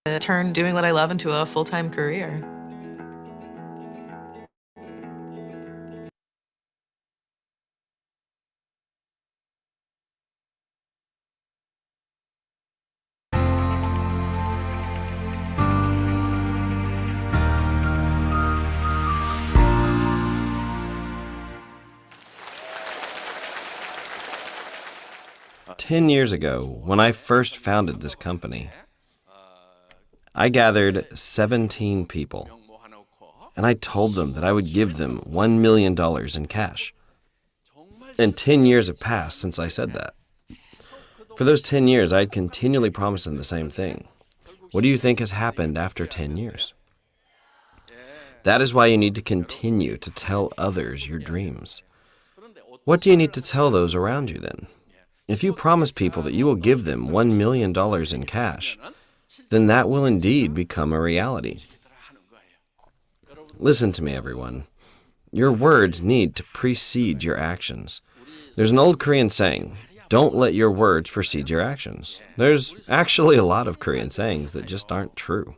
turn doing what I love into a full-time career. 10 years ago, when I first founded this company, I gathered 17 people, and I told them that I would give them $1 million in cash. And 10 years have passed since I said that. For those 10 years, I had continually promised them the same thing. What do you think has happened after 10 years? That is why you need to continue to tell others your dreams. What do you need to tell those around you then? If you promise people that you will give them $1 million in cash, then that will indeed become a reality. Listen to me, everyone. Your words need to precede your actions. There's an old Korean saying, don't let your words precede your actions. There's actually a lot of Korean sayings that just aren't true.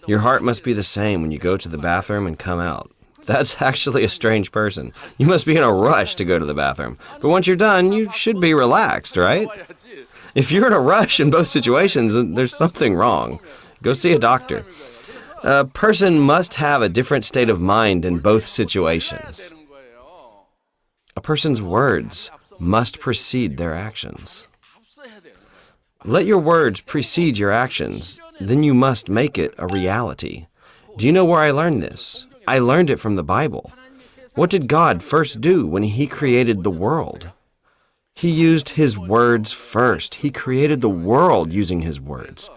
Your heart must be the same when you go to the bathroom and come out. That's actually a strange person. You must be in a rush to go to the bathroom. But once you're done, you should be relaxed, right? If you're in a rush in both situations, there's something wrong. Go see a doctor. A person must have a different state of mind in both situations. A person's words must precede their actions. Let your words precede your actions, then you must make it a reality. Do you know where I learned this? I learned it from the Bible. What did God first do when He created the world? He used His words first. He created the world using His words.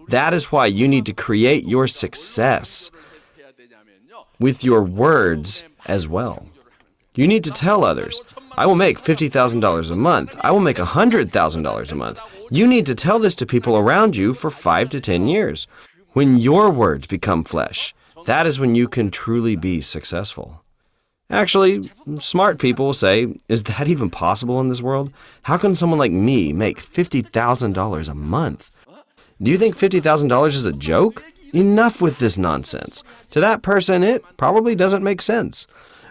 That is why you need to create your success with your words as well. You need to tell others, I will make $50,000 a month. I will make $100,000 a month. You need to tell this to people around you for 5 to 10 years. When your words become flesh, that is when you can truly be successful. Actually, smart people will say, is that even possible in this world? How can someone like me make $50,000 a month? Do you think $50,000 is a joke? Enough with this nonsense. To that person, it probably doesn't make sense.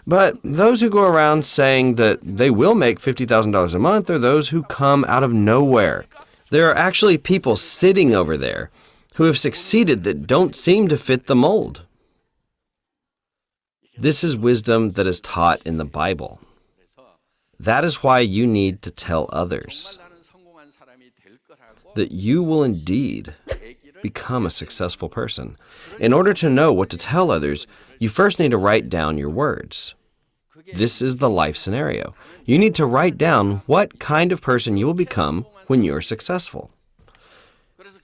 But those who go around saying that they will make $50,000 a month are those who come out of nowhere. There are actually people sitting over there who have succeeded that don't seem to fit the mold. This is wisdom that is taught in the Bible. That is why you need to tell others that you will indeed become a successful person. In order to know what to tell others, you first need to write down your words. This is the life scenario. You need to write down what kind of person you will become when you're successful.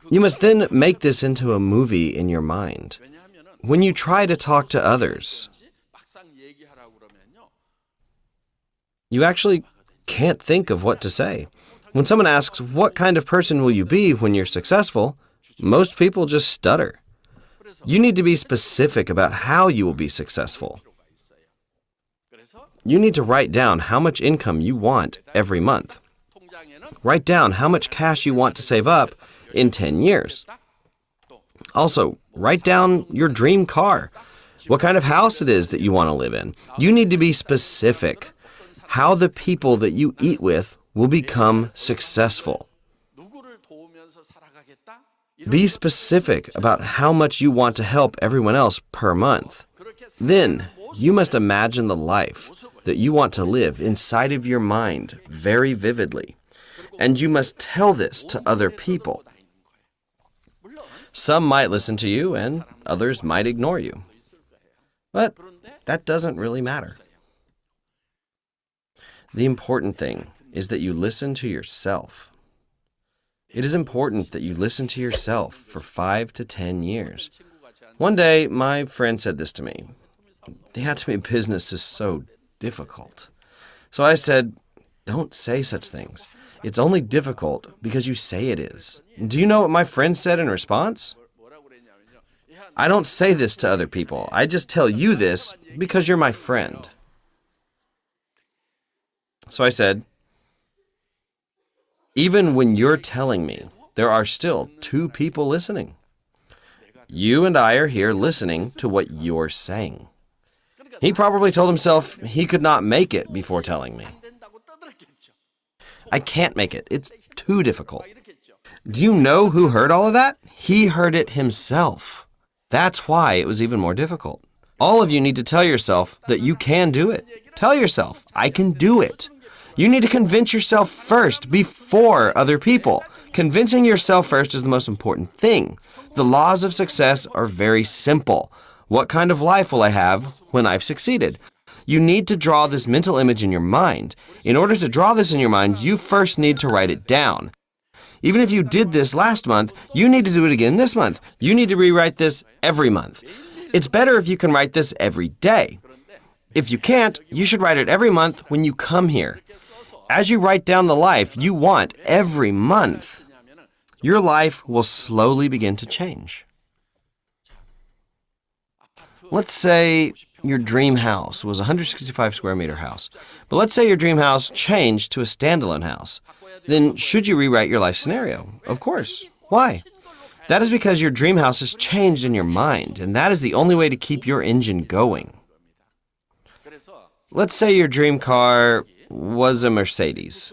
You must then make this into a movie in your mind. When you try to talk to others, you actually can't think of what to say. When someone asks, what kind of person will you be when you're successful? Most people just stutter. You need to be specific about how you will be successful. You need to write down how much income you want every month. Write down how much cash you want to save up in 10 years. Also, write down your dream car, what kind of house it is that you want to live in. You need to be specific. How the people that you eat with will become successful. Be specific about how much you want to help everyone else per month. Then, you must imagine the life that you want to live inside of your mind very vividly. And you must tell this to other people. Some might listen to you and others might ignore you. But that doesn't really matter. The important thing is that you listen to yourself. It is important that you listen to yourself for 5 to 10 years. One day, my friend said this to me. The Atomy business is so difficult. So I said, don't say such things. It's only difficult because you say it is. Do you know what my friend said in response? I don't say this to other people. I just tell you this because you're my friend. So I said, even when you're telling me, there are still 2 people listening. You and I are here listening to what you're saying. He probably told himself he could not make it before telling me. I can't make it. It's too difficult. Do you know who heard all of that? He heard it himself. That's why it was even more difficult. All of you need to tell yourself that you can do it. Tell yourself, I can do it. You need to convince yourself first before other people. Convincing yourself first is the most important thing. The laws of success are very simple. What kind of life will I have when I've succeeded? You need to draw this mental image in your mind. In order to draw this in your mind, you first need to write it down. Even if you did this last month, you need to do it again this month. You need to rewrite this every month. It's better if you can write this every day. If you can't, you should write it every month when you come here. As you write down the life you want every month, your life will slowly begin to change. Let's say your dream house was a 165 square meter house. But let's say your dream house changed to a standalone house. Then should you rewrite your life scenario? Of course. Why? That is because your dream house has changed in your mind, and that is the only way to keep your engine going. Let's say your dream car was a Mercedes.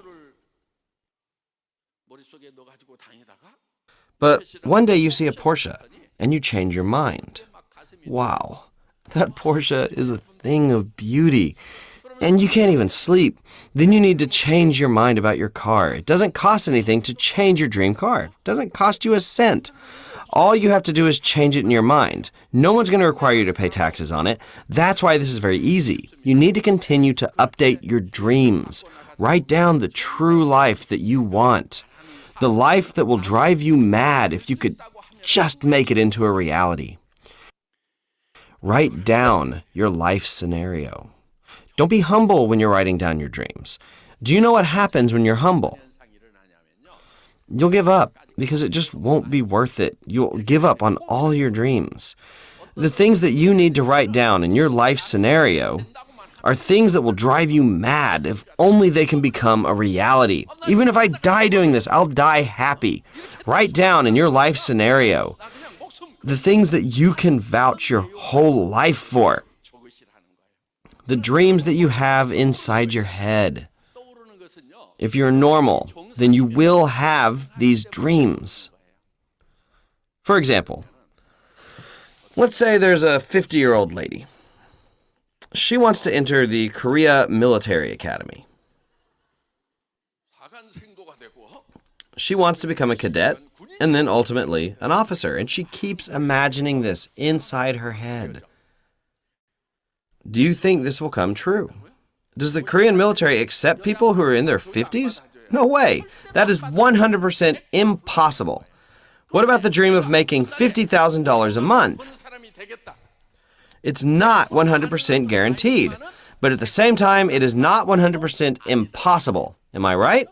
But one day you see a Porsche, and you change your mind. Wow, that Porsche is a thing of beauty, and you can't even sleep. Then you need to change your mind about your car. It doesn't cost anything to change your dream car. It doesn't cost you a cent. All you have to do is change it in your mind. No one's going to require you to pay taxes on it. That's why this is very easy. You need to continue to update your dreams. Write down the true life that you want. The life that will drive you mad if you could just make it into a reality. Write down your life scenario. Don't be humble when you're writing down your dreams. Do you know what happens when you're humble? You'll give up because it just won't be worth it. You'll give up on all your dreams. The things that you need to write down in your life scenario are things that will drive you mad if only they can become a reality. Even if I die doing this, I'll die happy. Write down in your life scenario the things that you can vouch your whole life for. The dreams that you have inside your head. If you're normal, then you will have these dreams. For example, let's say there's a 50-year-old lady. She wants to enter the Korea Military Academy. She wants to become a cadet and then ultimately an officer, and she keeps imagining this inside her head. Do you think this will come true? Does the Korean military accept people who are in their 50s? No way. That is 100% impossible. What about the dream of making $50,000 a month? It's not 100% guaranteed, but at the same time, it is not 100% impossible. Am I right?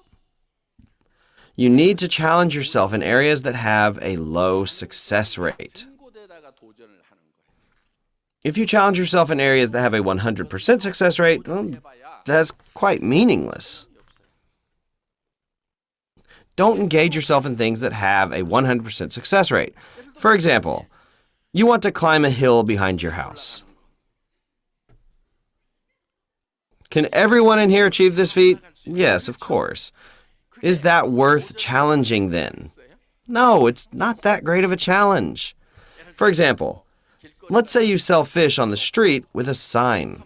You need to challenge yourself in areas that have a low success rate. If you challenge yourself in areas that have a 100% success rate, well, that's quite meaningless. Don't engage yourself in things that have a 100% success rate. For example, you want to climb a hill behind your house. Can everyone in here achieve this feat? Yes, of course. Is that worth challenging then? No, it's not that great of a challenge. For example, let's say you sell fish on the street with a sign.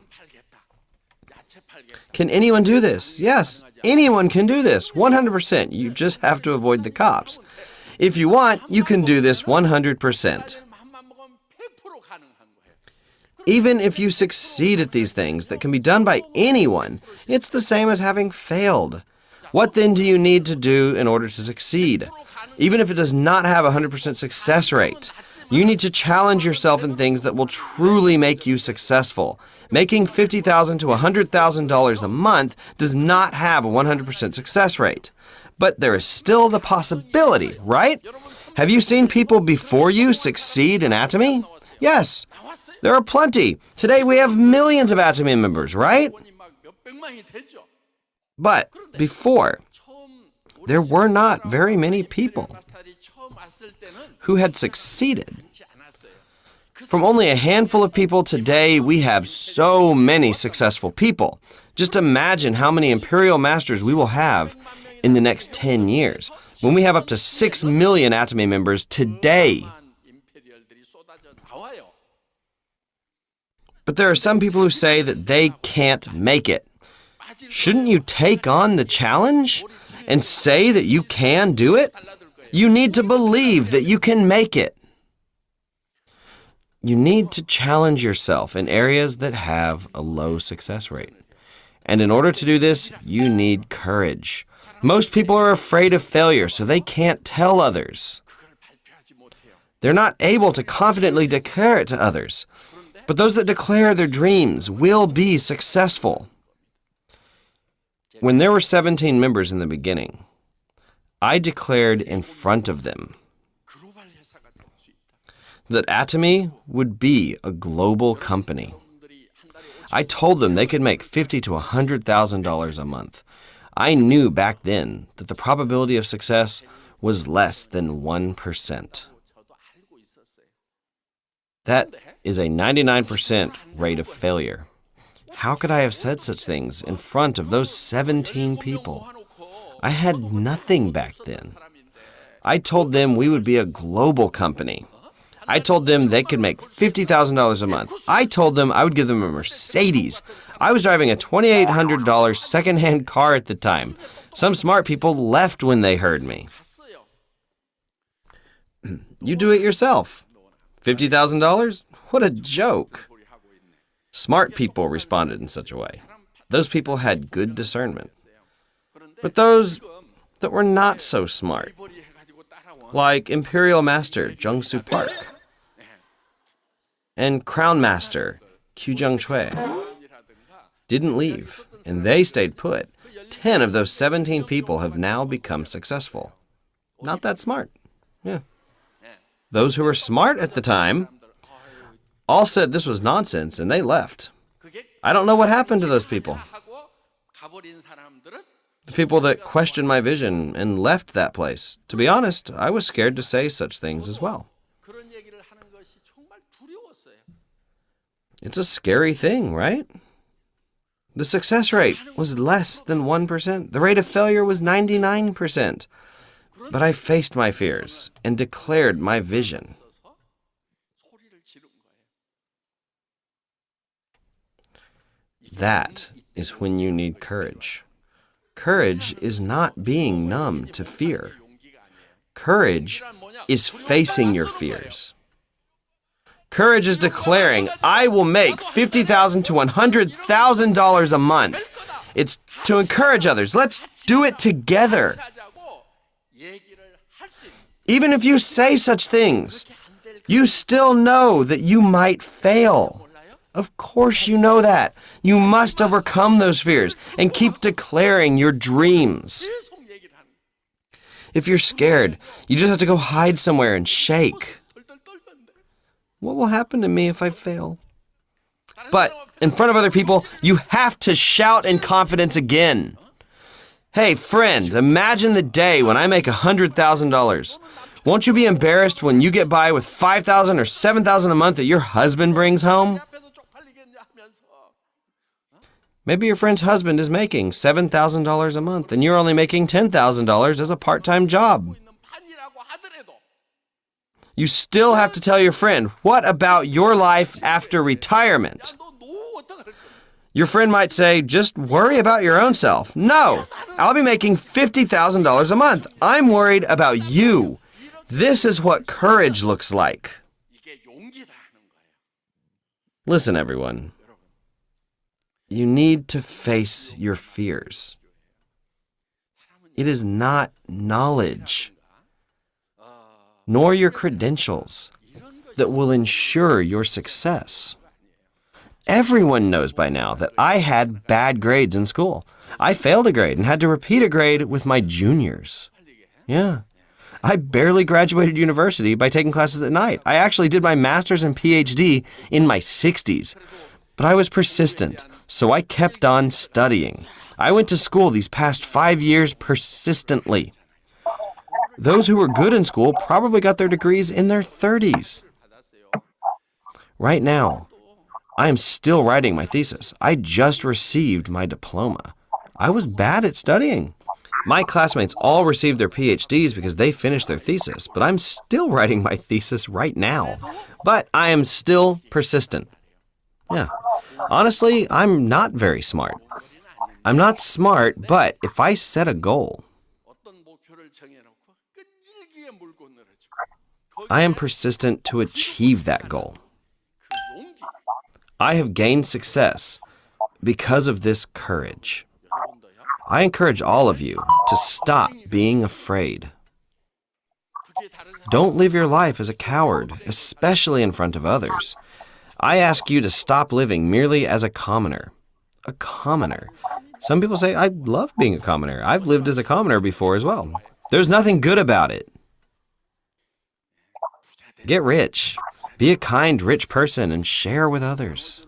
Can anyone do this? Yes, anyone can do this, 100%. You just have to avoid the cops. If you want, you can do this 100%. Even if you succeed at these things that can be done by anyone, it's the same as having failed. What then do you need to do in order to succeed? Even if it does not have a 100% success rate, you need to challenge yourself in things that will truly make you successful. Making $50,000 to $100,000 a month does not have a 100% success rate. But there is still the possibility, right? Have you seen people before you succeed in Atomy? Yes, there are plenty. Today we have millions of Atomy members, right? But before, there were not very many people who had succeeded. From only a handful of people, today we have so many successful people. Just imagine how many imperial masters we will have in the next 10 years, when we have up to 6 million Atomy members today. But there are some people who say that they can't make it. Shouldn't you take on the challenge and say that you can do it? You need to believe that you can make it. You need to challenge yourself in areas that have a low success rate. And in order to do this, you need courage. Most people are afraid of failure, so they can't tell others. They're not able to confidently declare it to others. But those that declare their dreams will be successful. When there were 17 members in the beginning, I declared in front of them that Atomy would be a global company. I told them they could make $50,000 to $100,000 a month. I knew back then that the probability of success was less than 1%. That is a 99% rate of failure. How could I have said such things in front of those 17 people? I had nothing back then. I told them we would be a global company. I told them they could make $50,000 a month. I told them I would give them a Mercedes. I was driving a $2,800 secondhand car at the time. Some smart people left when they heard me. You do it yourself. $50,000? What a joke. Smart people responded in such a way. Those people had good discernment. But those that were not so smart, like Imperial Master Jung-Soo Park and Crown Master Kyujung Choi, didn't leave, and they stayed put. 10 of those 17 people have now become successful. Not that smart. Yeah. Those who were smart at the time all said this was nonsense, and they left. I don't know what happened to those people. The people that questioned my vision and left that place. To be honest, I was scared to say such things as well. It's a scary thing, right? The success rate was less than 1%. The rate of failure was 99%. But I faced my fears and declared my vision. That is when you need courage. Courage is not being numb to fear. Courage is facing your fears. Courage is declaring, I will make $50,000 to $100,000 a month. It's to encourage others. Let's do it together. Even if you say such things, you still know that you might fail. Of course you know that. You must overcome those fears and keep declaring your dreams. If you're scared, you just have to go hide somewhere and shake. What will happen to me if I fail? But in front of other people, you have to shout in confidence again. Hey, friend, imagine the day when I make $100,000. Won't you be embarrassed when you get by with $5,000 or $7,000 a month that your husband brings home? Maybe your friend's husband is making $7,000 a month and you're only making $10,000 as a part-time job. You still have to tell your friend, what about your life after retirement? Your friend might say, just worry about your own self. No, I'll be making $50,000 a month. I'm worried about you. This is what courage looks like. Listen, everyone. You need to face your fears. It is not knowledge, nor your credentials, that will ensure your success. Everyone knows by now that I had bad grades in school. I failed a grade and had to repeat a grade with my juniors. Yeah. I barely graduated university by taking classes at night. I actually did my master's and PhD in my 60s. But I was persistent, so I kept on studying. I went to school these past 5 years persistently. Those who were good in school probably got their degrees in their 30s. Right now, I am still writing my thesis. I just received my diploma. I was bad at studying. My classmates all received their PhDs because they finished their thesis, but I'm still writing my thesis right now. But I am still persistent. Yeah. Honestly, I'm not very smart. I'm not smart, but if I set a goal, I am persistent to achieve that goal. I have gained success because of this courage. I encourage all of you to stop being afraid. Don't live your life as a coward, especially in front of others. I ask you to stop living merely as a commoner. A commoner. Some people say, I love being a commoner. I've lived as a commoner before as well. There's nothing good about it. Get rich. Be a kind, rich person and share with others.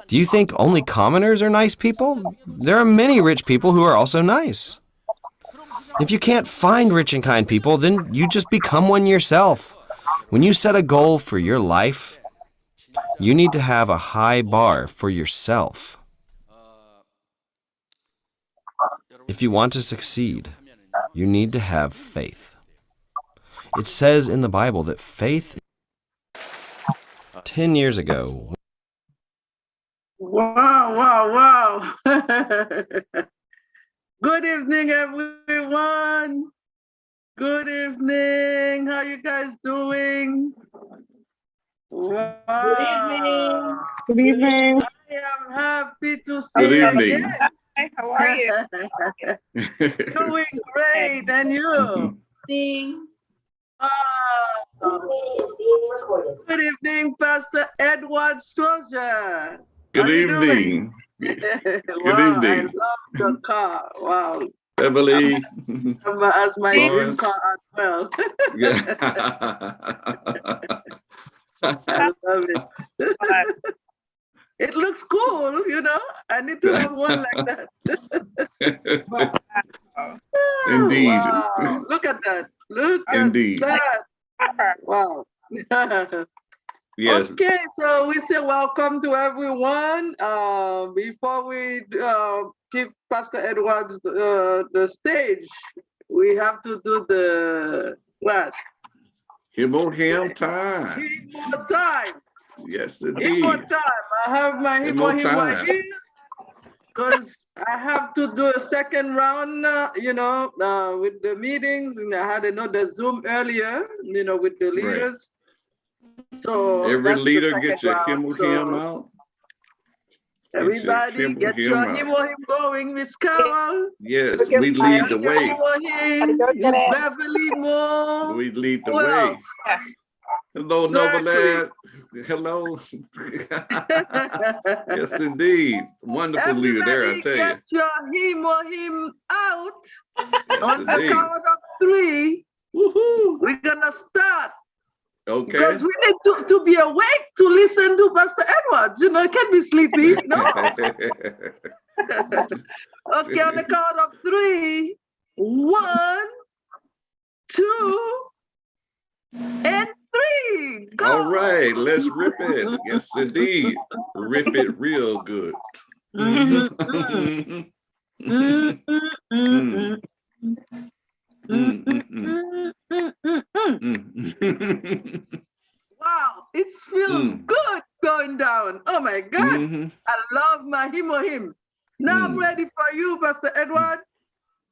Do you think only commoners are nice people? There are many rich people who are also nice. If you can't find rich and kind people, then you just become one yourself. When you set a goal for your life, you need to have a high bar for yourself. If you want to succeed, you need to have faith. It says in the Bible that faith 10 years ago. Wow. Good evening, everyone. Good evening. How you guys doing? Wow. Good evening. I am happy to see Good you evening. again. Hi, how are you? Doing great. And you? Good evening, Pastor Edward Strozier. Good How you doing? evening. Wow, evening. I love the car. Wow. Beverly. As my dream Lawrence. car as well. Yeah. I love it. It looks cool, you know. I need to have one like that. Indeed. Wow. Look at that. Look Indeed. at that. Wow. Yes. Okay, so we say welcome to everyone. Before we give Pastor Edwards the stage, we have to do the what? Him time. Himo time. Yes, Himo indeed. time. I have my Himo himo time. here because I have to do a second round, with the meetings. And I had another Zoom earlier, with the Right. leaders. So Every that's leader the get second your round. him out. Everybody get your him going, Miss Carol. Yes, we lead the Your way. him, Miss Beverly Moore. We lead the Who way. else? Hello, Exactly. Novalad. Hello. Yes, indeed. Wonderful leader there, I tell you. Get your him out. Yes, On the indeed. count of 3. Woohoo. We're gonna start. Okay. Because we need to be awake to listen to Pastor Edwards. It can be sleepy. No. Okay, on the count of 3. 1, 2, and 3. Go. All right, let's rip it. Yes, indeed. Rip it real good. Mhm, Wow, it feels good going down. Oh my God. I love my him. Now I'm ready for you, Pastor Edward.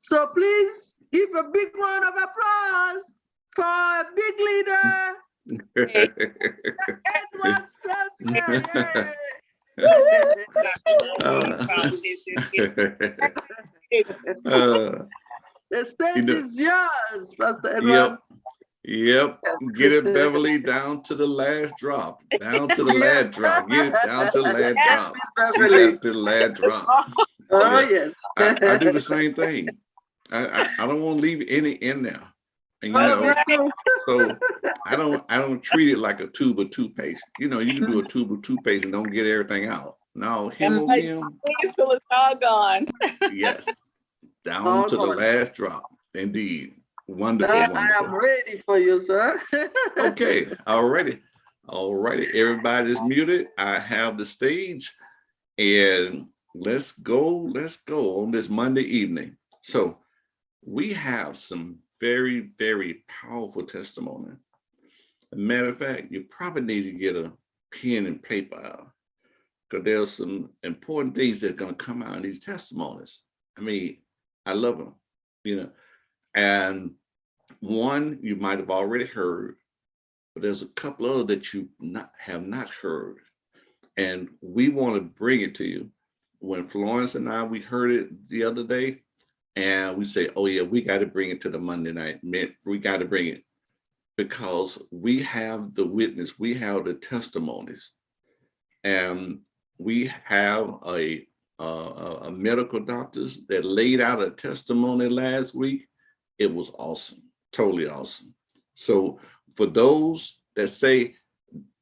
So please give a big round of applause for a big leader, Edward Strozier. The stage is yours, Pastor Edward. Yep. Get it, Beverly, down to the last drop. Down to the last drop. Get it down to the last drop. She got to the last drop. Oh, yes. I do the same thing. I don't want to leave any in there. And so I don't treat it like a tube of toothpaste. You can do a tube of toothpaste and don't get everything out. No, him. Until it's all gone. Yes. Down to the last drop. Indeed. Wonderful, Now wonderful. I am ready for you, sir. Okay, already. All righty, everybody's muted. I have the stage, and let's go on this Monday evening. So we have some very, very powerful testimony. As a matter of fact, you probably need to get a pen and paper out, because there's some important things that are going to come out in these testimonies. I mean, I love them, you know. And one you might have already heard, but there's a couple other that you have not heard. And we want to bring it to you. When Florence and we heard it the other day, and we say, oh yeah, we got to bring it to the Monday night. We got to bring it, because we have the witness, we have the testimonies. And we have a medical doctors that laid out a testimony last week. It was awesome, totally awesome. So for those that say,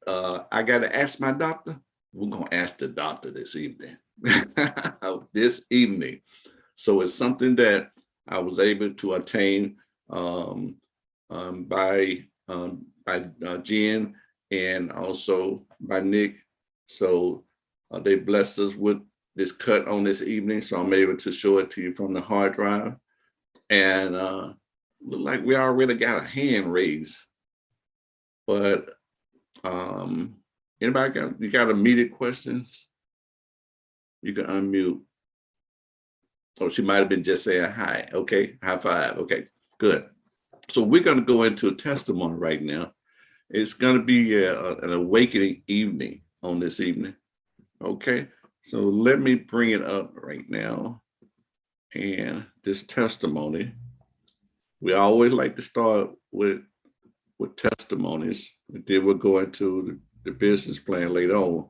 I got to ask my doctor, we're going to ask the doctor this evening. This evening. So it's something that I was able to attain by Jen and also by Nick. So they blessed us with this cut on this evening. So I'm able to show it to you from the hard drive. And look like we already got a hand raised. But anybody got immediate questions? You can unmute. Oh, she might have been just saying hi. Okay, high five. Okay, good. So we're going to go into a testimony right now. It's going to be an awakening evening on this evening. Okay, so let me bring it up right now. And this testimony, we always like to start with testimonies. Then we'll go into the business plan later on.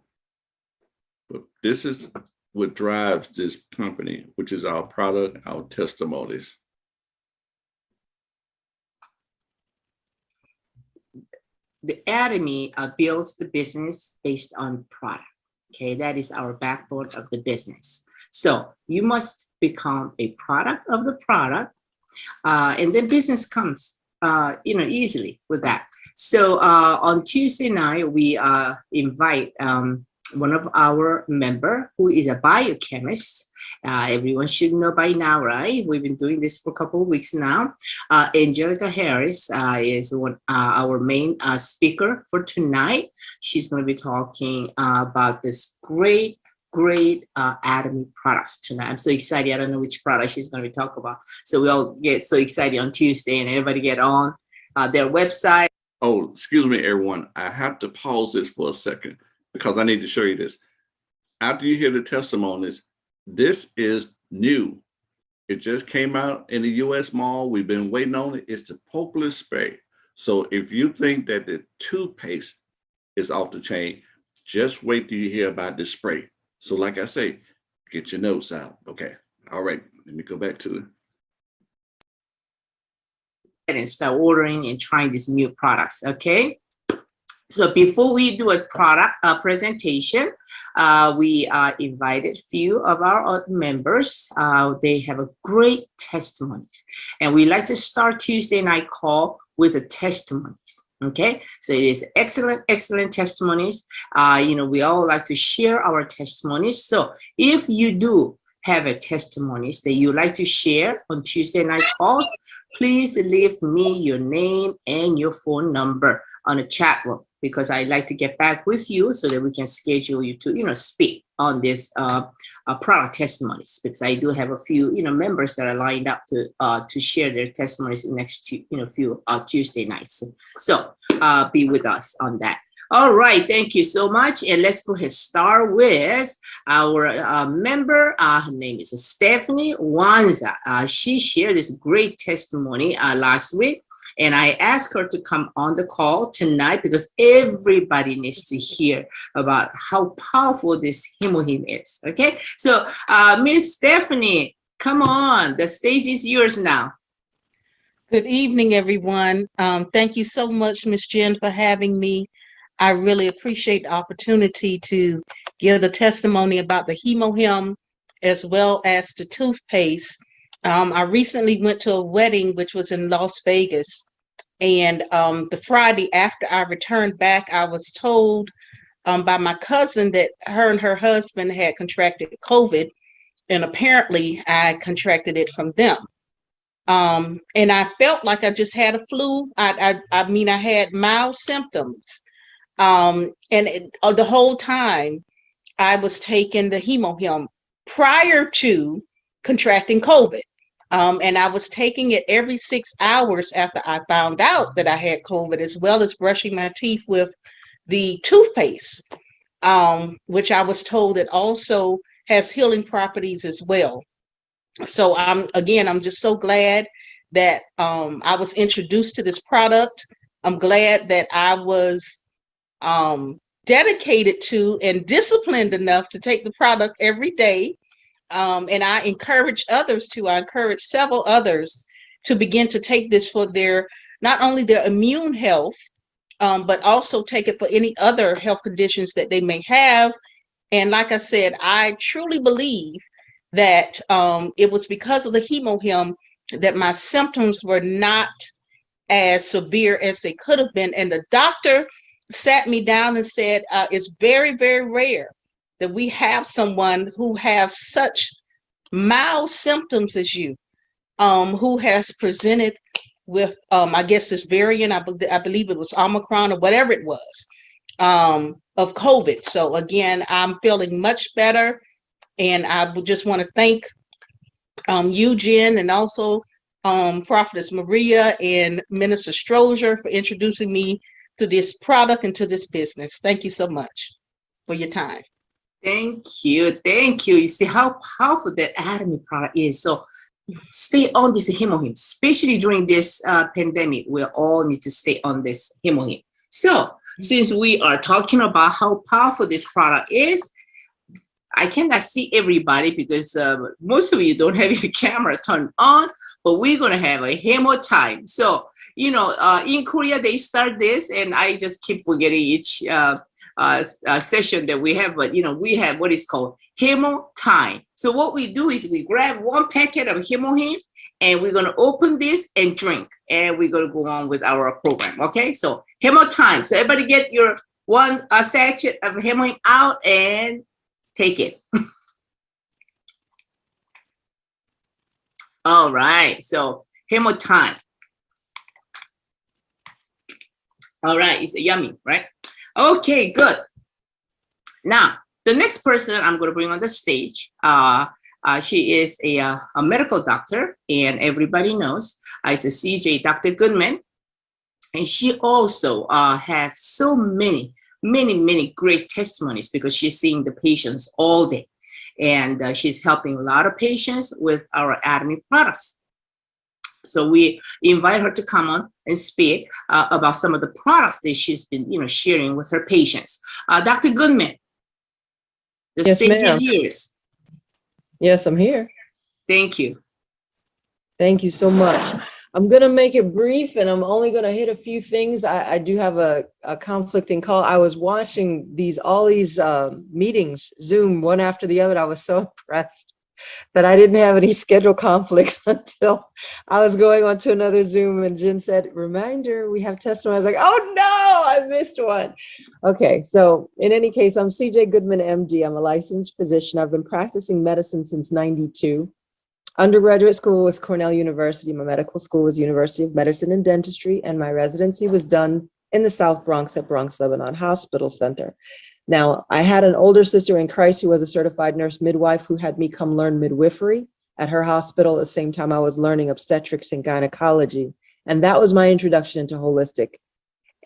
But this is what drives this company, which is our product, our testimonies. The Atomy builds the business based on product. Okay, that is our backbone of the business. So you must become a product of the product, and then business comes, easily with that. So on Tuesday night, we invite one of our member who is a biochemist. Everyone should know by now, right? We've been doing this for a couple of weeks now. Angelica Harris is our main speaker for tonight. She's going to be talking about this great Atomy products tonight. I'm so excited. I don't know which product she's going to be talking about. So we all get so excited on Tuesday, and everybody get on their website. Oh, excuse me, everyone. I have to pause this for a second, because I need to show you this. After you hear the testimonies, this is new. It just came out in the US mall. We've been waiting on it. It's the Poplar spray. So if you think that the toothpaste is off the chain, just wait till you hear about the spray. So like I say, get your notes out. Okay. All right. Let me go back to it. And start ordering and trying these new products. Okay. So before we do a product presentation, we invited few of our members. They have a great testimonies, and we like to start Tuesday night call with the testimonies. Okay, so it is excellent testimonies. We all like to share our testimonies. So if you do have a testimonies that you like to share on Tuesday night calls, please leave me your name and your phone number on a chat room, because I like to get back with you so that we can schedule you to, speak on this product testimonies, because I do have a few, members that are lined up to share their testimonies in next few Tuesday nights. So be with us on that. All right, thank you so much. And let's go ahead and start with our member. Her name is Stephanie Wanza. She shared this great testimony last week. And I asked her to come on the call tonight because everybody needs to hear about how powerful this Himohim is. Okay, so Miss Stephanie, come on. The stage is yours now. Good evening, everyone. Thank you so much, Miss Jen, for having me. I really appreciate the opportunity to give the testimony about the Himohim as well as the toothpaste. I recently went to a wedding, which was in Las Vegas, And the Friday after I returned back, I was told by my cousin that her and her husband had contracted COVID, and apparently I contracted it from them. And I felt like I just had a flu. I mean, I had mild symptoms. The whole time I was taking the hemohim prior to contracting COVID. And I was taking it every 6 hours after I found out that I had COVID, as well as brushing my teeth with the toothpaste, which I was told it also has healing properties as well. So I'm just so glad that I was introduced to this product. I'm glad that I was dedicated to and disciplined enough to take the product every day. And I encourage several others to begin to take this for not only their immune health, but also take it for any other health conditions that they may have. And like I said, I truly believe that it was because of the hemohim that my symptoms were not as severe as they could have been. And the doctor sat me down and said, it's very, very rare that we have someone who has such mild symptoms as you, who has presented with, I guess, this variant, I believe it was Omicron or whatever it was, of COVID. So again, I'm feeling much better. And I would just want to thank you, Jen, and also Prophetess Maria and Minister Strozier for introducing me to this product and to this business. Thank you so much for your time. Thank you. Thank you. You see how powerful that Atomy product is. So stay on this hemohim, especially during this pandemic. We all need to stay on this hemohim. So since we are talking about how powerful this product is, I cannot see everybody because most of you don't have your camera turned on, but we're going to have a hemo time. So, in Korea, they start this, and I just keep forgetting each session that we have, but, we have what is called hemo time. So what we do is we grab one packet of hemohim, and we're going to open this and drink, and we're going to go on with our program. Okay, so hemo time. So everybody get your one sachet of hemohim out and take it. All right, so hemo time. All right, it's yummy, right? Okay, good. Now, the next person I'm going to bring on the stage, she is a medical doctor, and everybody knows is a CJ, Dr. Goodman. And she also has so many great testimonies because she's seeing the patients all day. And she's helping a lot of patients with our Atomy products. So we invite her to come on and speak about some of the products that she's been, sharing with her patients. Dr. Goodman, the stage is yours. Yes, I'm here. Thank you. Thank you so much. I'm going to make it brief, and I'm only going to hit a few things. I do have a conflicting call. I was watching all these meetings, Zoom, one after the other. I was so impressed that I didn't have any schedule conflicts until I was going on to another Zoom, and Jen said, reminder, we have testimony. I was like, oh no, I missed one. Okay, so in any case, I'm CJ Goodman, MD. I'm a licensed physician. I've been practicing medicine since '92. Undergraduate school was Cornell University. My medical school was University of Medicine and Dentistry, and my residency was done in the South Bronx at Bronx Lebanon Hospital Center. Now, I had an older sister in Christ who was a certified nurse midwife who had me come learn midwifery at her hospital at the same time I was learning obstetrics and gynecology. And that was my introduction into holistic.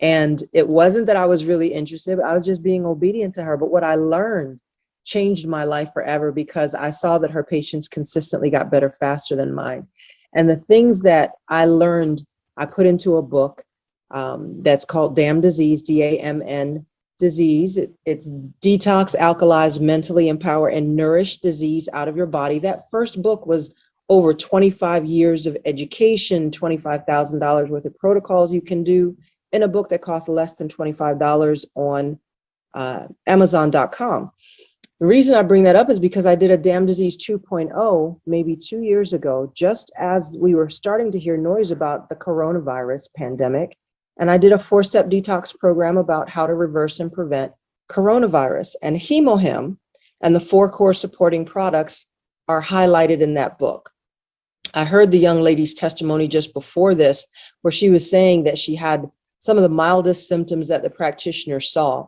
And it wasn't that I was really interested, I was just being obedient to her. But what I learned changed my life forever because I saw that her patients consistently got better faster than mine. And the things that I learned, I put into a book that's called Damn Disease, DAMN Disease. It's detox, alkalize, mentally empower, and nourish disease out of your body. That first book was over 25 years of education, $25,000 worth of protocols you can do in a book that costs less than $25 on Amazon.com. The reason I bring that up is because I did a Damn Disease 2.0 maybe 2 years ago, just as we were starting to hear noise about the coronavirus pandemic. And I did a 4-step detox program about how to reverse and prevent coronavirus. And HemoHim and the 4 core supporting products are highlighted in that book. I heard the young lady's testimony just before this, where she was saying that she had some of the mildest symptoms that the practitioner saw.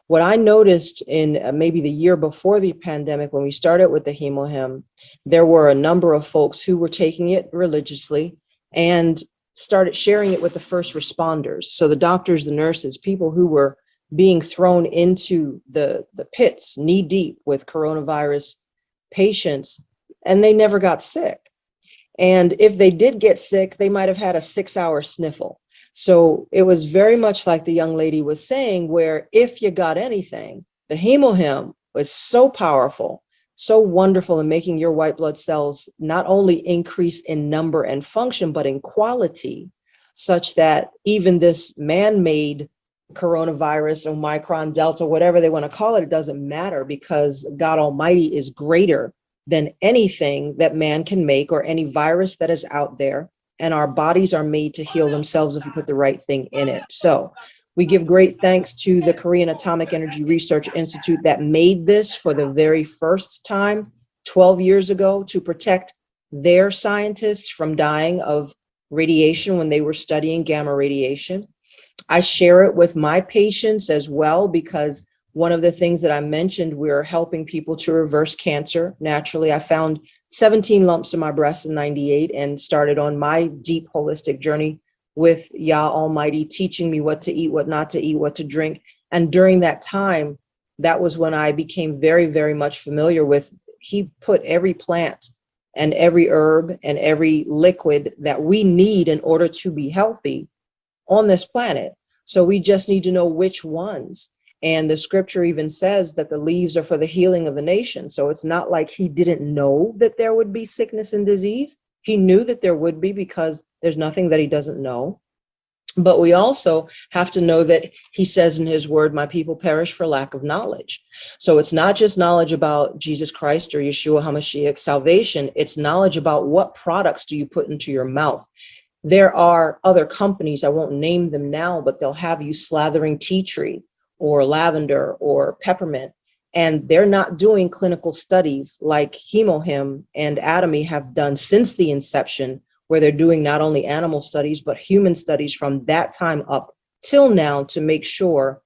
What I noticed in maybe the year before the pandemic, when we started with the HemoHim, there were a number of folks who were taking it religiously and started sharing it with the first responders. So the doctors, the nurses, people who were being thrown into the pits knee deep with coronavirus patients, and they never got sick. And if they did get sick, they might have had a 6-hour sniffle. So it was very much like the young lady was saying, where if you got anything, the HemoHim was so powerful, so wonderful in making your white blood cells not only increase in number and function, but in quality, such that even this man-made coronavirus, Omicron, Delta, whatever they want to call it, it doesn't matter, because God Almighty is greater than anything that man can make or any virus that is out there. And our bodies are made to heal themselves if you put the right thing in it. So we give great thanks to the Korean Atomic Energy Research Institute that made this for the very first time 12 years ago to protect their scientists from dying of radiation when they were studying gamma radiation. I share it with my patients as well, because one of the things that I mentioned, we're helping people to reverse cancer naturally. I found 17 lumps in my breast in 98 and started on my deep holistic journey with Yah Almighty teaching me what to eat, what not to eat, what to drink. And during that time, that was when I became very, very much familiar with, he put every plant and every herb and every liquid that we need in order to be healthy on this planet. So we just need to know which ones. And the scripture even says that the leaves are for the healing of the nation. So it's not like he didn't know that there would be sickness and disease. He knew that there would be, because there's nothing that he doesn't know. But we also have to know that he says in his word, my people perish for lack of knowledge. So it's not just knowledge about Jesus Christ or Yeshua HaMashiach salvation. It's knowledge about what products do you put into your mouth. There are other companies, I won't name them now, but they'll have you slathering tea tree or lavender or peppermint, and they're not doing clinical studies like HemoHim and Atomy have done since the inception, where they're doing not only animal studies, but human studies from that time up till now to make sure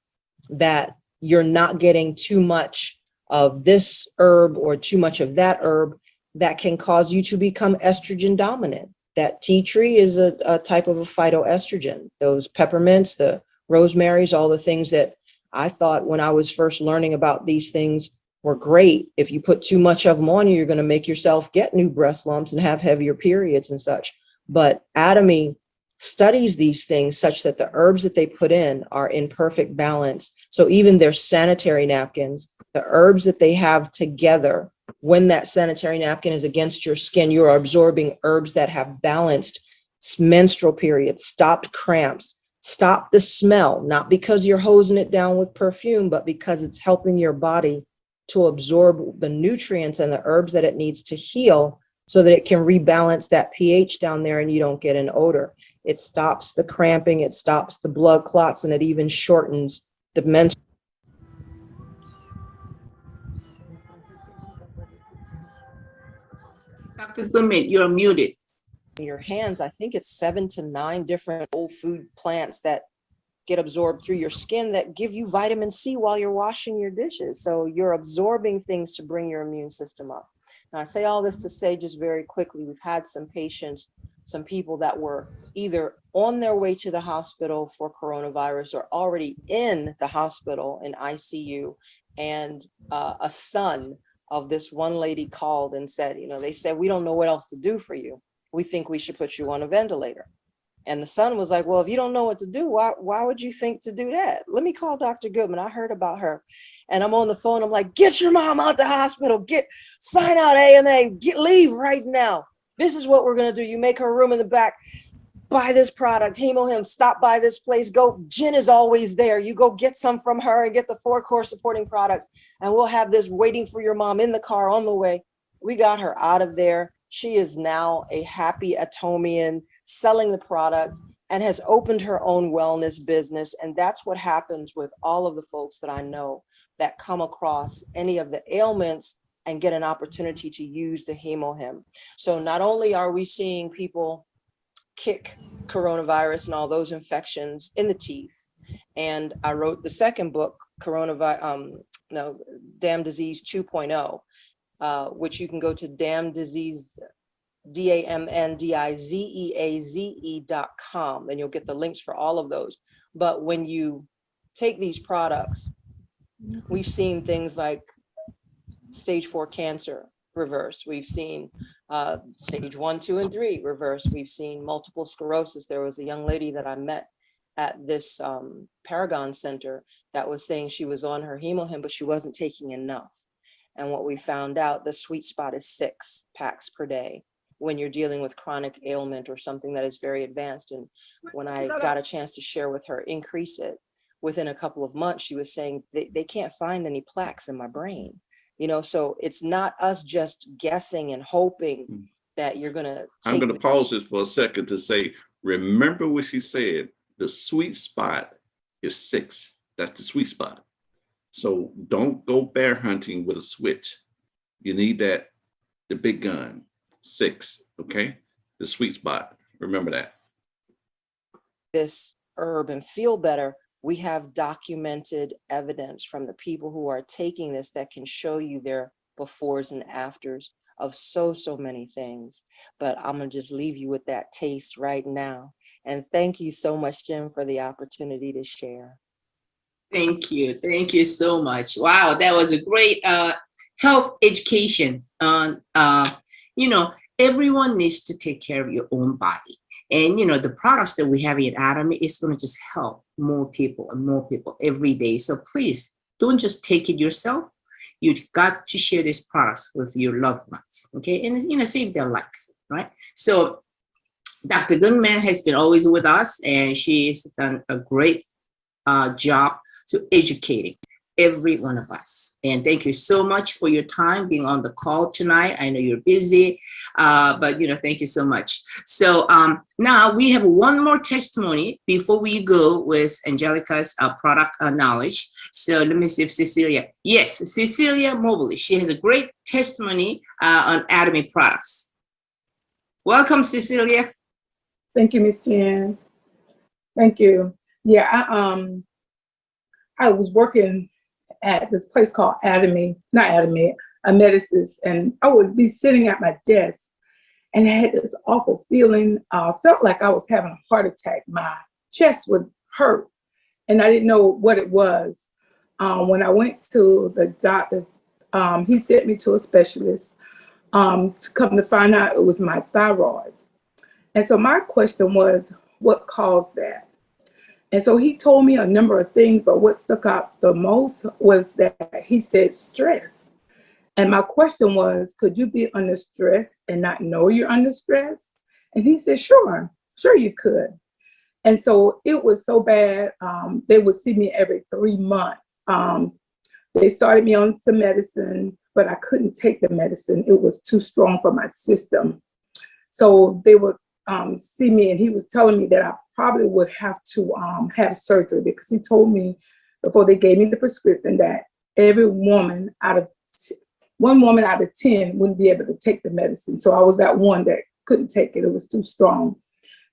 that you're not getting too much of this herb or too much of that herb that can cause you to become estrogen dominant. That tea tree is a type of a phytoestrogen. Those peppermints, the rosemaries, all the things that I thought when I was first learning about these things were great. If you put too much of them on you, you're going to make yourself get new breast lumps and have heavier periods and such. But Atomy studies these things such that the herbs that they put in are in perfect balance. So even their sanitary napkins, the herbs that they have together, when that sanitary napkin is against your skin, you're absorbing herbs that have balanced menstrual periods, stopped cramps, stop the smell, not because you're hosing it down with perfume, but because it's helping your body to absorb the nutrients and the herbs that it needs to heal so that it can rebalance that pH down there and you don't get an odor. It stops the cramping, it stops the blood clots, and it even shortens the menstrual. Dr. Goodman, you're muted. Your hands, I think it's 7 to 9 different whole food plants that get absorbed through your skin that give you vitamin C while you're washing your dishes. So you're absorbing things to bring your immune system up. Now, I say all this to say just very quickly, we've had some patients, some people that were either on their way to the hospital for coronavirus or already in the hospital in ICU. And a son of this one lady called and said, they said, we don't know what else to do for you. We think we should put you on a ventilator. And the son was like, well, if you don't know what to do, why would you think to do that? Let me call Dr. Goodman. I heard about her. And I'm on the phone. I'm like, get your mom out the hospital. Sign out AMA. Leave right now. This is what we're going to do. You make her room in the back. buy this product, HemoHim, stop by this place, go, Jen is always there. You go get some from her and get the 4 core supporting products, and we'll have this waiting for your mom in the car on the way. We got her out of there. She is now a happy Atomian selling the product and has opened her own wellness business. And that's what happens with all of the folks that I know that come across any of the ailments and get an opportunity to use the HemoHim. So not only are we seeing people kick coronavirus and all those infections in the teeth, and I wrote the second book, Damn Disease 2.0, which you can go to damndizeaze.com, and you'll get the links for all of those. But when you take these products, we've seen things like stage 4 cancer reverse. We've seen stage 1, 2, and 3 reverse. We've seen multiple sclerosis. There was a young lady that I met at this Paragon Center that was saying she was on her HemoHim, but she wasn't taking enough. And what we found out, the sweet spot is 6 packs per day when you're dealing with chronic ailment or something that is very advanced. And when I got a chance to share with her, increase it, within a couple of months, she was saying they can't find any plaques in my brain. You know, so it's not us just guessing and hoping that you're going to. I'm going to pause this for a second to say, remember what she said, the sweet spot is 6. That's the sweet spot. So don't go bear hunting with a switch. You need the big gun, 6, okay? The sweet spot, remember that. This herb and feel better. We have documented evidence from the people who are taking this that can show you their befores and afters of so many things. But I'm gonna just leave you with that taste right now. And thank you so much, Jim, for the opportunity to share. Thank you. Thank you so much. Wow, that was a great health education on, everyone needs to take care of your own body. And, the products that we have in Atomy is going to just help more people and more people every day. So please don't just take it yourself. You've got to share these products with your loved ones, okay? And, save their life, right? So Dr. Goodman has been always with us, and she's done a great job to educating every one of us. And thank you so much for your time being on the call tonight. I know you're busy, but thank you so much. So now we have one more testimony before we go with Angelica's product knowledge. So let me see if Cecilia, yes, Cecilia Mobley, she has a great testimony on Atomy products. Welcome, Cecilia. Thank you, Miss Jen. Thank you. Yeah, I was working at this place called Atomy, not Atomy, Medicines, and I would be sitting at my desk and I had this awful feeling, felt like I was having a heart attack. My chest would hurt and I didn't know what it was. When I went to the doctor, he sent me to a specialist to come to find out it was my thyroid. And so my question was, what caused that? And so he told me a number of things, but what stuck out the most was that he said stress. And my question was, could you be under stress and not know you're under stress? And he said, sure you could. And so it was so bad, they would see me every 3 months. They started me on some medicine, but I couldn't take the medicine. It was too strong for my system. So they would see me, and he was telling me that I probably would have to have surgery, because he told me before they gave me the prescription that one woman out of 10 wouldn't be able to take the medicine. So I was that one that couldn't take it. It was too strong.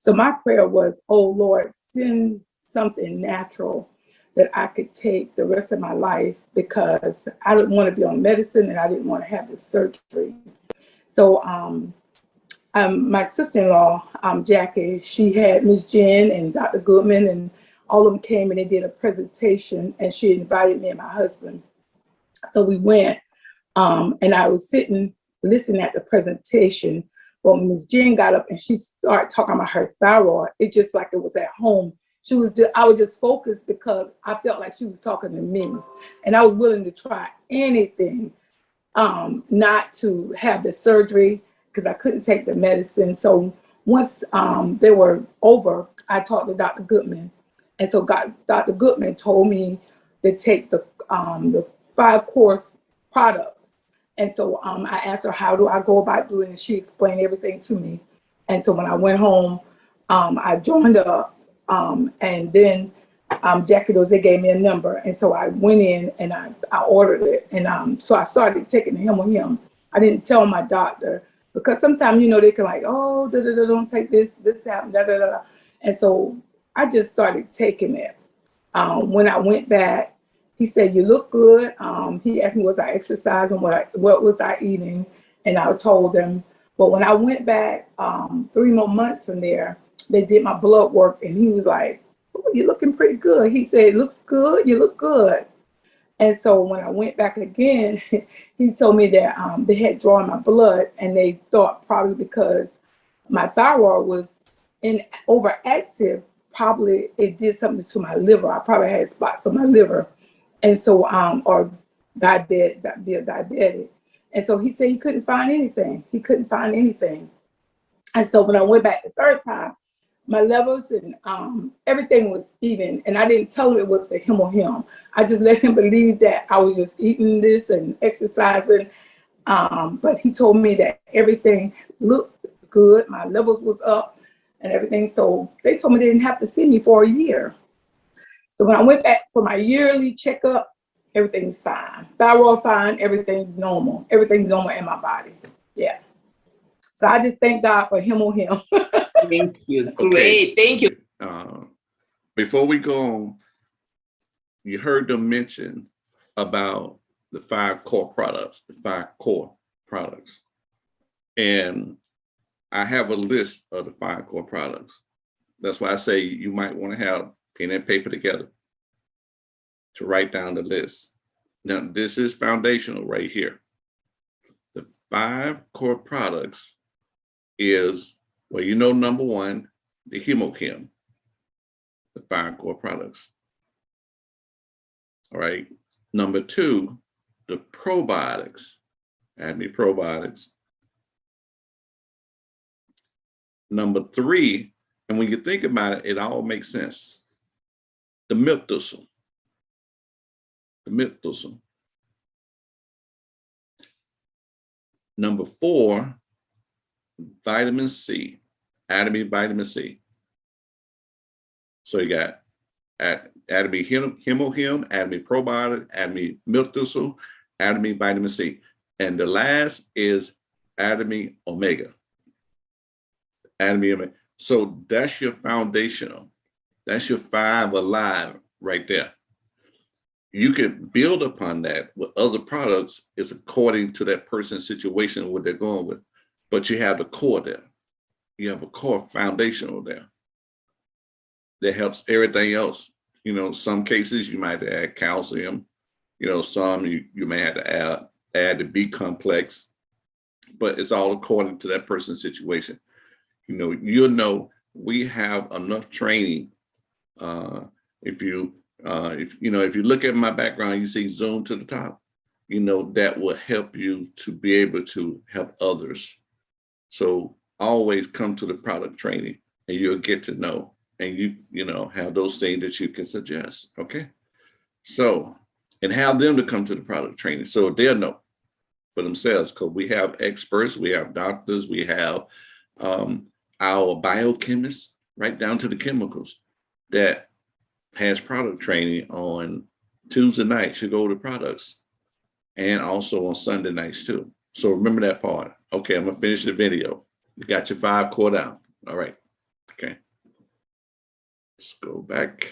So my prayer was, oh Lord, send something natural that I could take the rest of my life, because I didn't want to be on medicine and I didn't want to have this surgery. So my sister-in-law, Jackie, she had Miss Jen and Dr. Goodman, and all of them came and they did a presentation, and she invited me and my husband. So we went, and I was sitting, listening at the presentation. When Miss Jen got up and she started talking about her thyroid, it just like it was at home. I was just focused because I felt like she was talking to me, and I was willing to try anything, not to have the surgery, because I couldn't take the medicine. So once they were over, I talked to Dr. Goodman. And so Dr. Goodman told me to take the 5-course products. And so I asked her, how do I go about doing it? She explained everything to me. And so when I went home, I joined up, and then Jackie, they gave me a number. And so I went in and I ordered it. And so I started taking the Him. I didn't tell my doctor because sometimes, they can like, oh, don't take this happened, da, da, da, da. And so I just started taking it. When I went back, he said, you look good. He asked me, was I exercising? What was I eating? And I told him. But when I went back 3 more months from there, they did my blood work. And he was like, oh, you're looking pretty good. He said, looks good. You look good. And so when I went back again, he told me that they had drawn my blood. And they thought probably because my thyroid was overactive, probably it did something to my liver. I probably had spots on my liver. And so, or diabetic. And so he said he couldn't find anything. And so when I went back the third time, my levels and everything was even. And I didn't tell him it was the Him. I just let him believe that I was just eating this and exercising. But he told me that everything looked good. My levels was up and everything. So they told me they didn't have to see me for a year. So when I went back for my yearly checkup, everything's fine. Thyroid fine, everything's normal. Everything's normal in my body. Yeah. So I just thank God for Him. Thank you. Great. Thank you. Before we go on, you heard them mention about the 5 core products, And I have a list of the 5 core products. That's why I say you might want to have pen and paper together to write down the list. Now, this is foundational right here. The 5 core products is, well, number 1, the Him, the 5 core products. All right. Number 2, the probiotics, Atomy probiotics. Number 3, and when you think about it, it all makes sense. The milk thistle. Number 4, vitamin C, Atomy vitamin C. So you got Atomy Him, Atomy probiotic, Atomy milk thistle, Atomy vitamin C. And the last is Atomy omega. Atomy omega. So that's your foundational. That's your 5 alive right there. You can build upon that with other products. It's according to that person's situation, what they're going with. But you have the core there. You have a core foundational there that helps everything else. Some cases you might add calcium. Some you may have to add the B complex. But it's all according to that person's situation. You'll know we have enough training. If you look at my background, you see zoom to the top, that will help you to be able to help others. So always come to the product training and you'll get to know, and you have those things that you can suggest. Okay. So, and have them to come to the product training so they'll know for themselves, because we have experts, we have doctors, we have our biochemists, right down to the chemicals, that has product training on Tuesday nights. You go to products, and also on Sunday nights too. So remember that part. Okay, I'm gonna finish the video. You got your 5 core down. All right. Okay. Let's go back.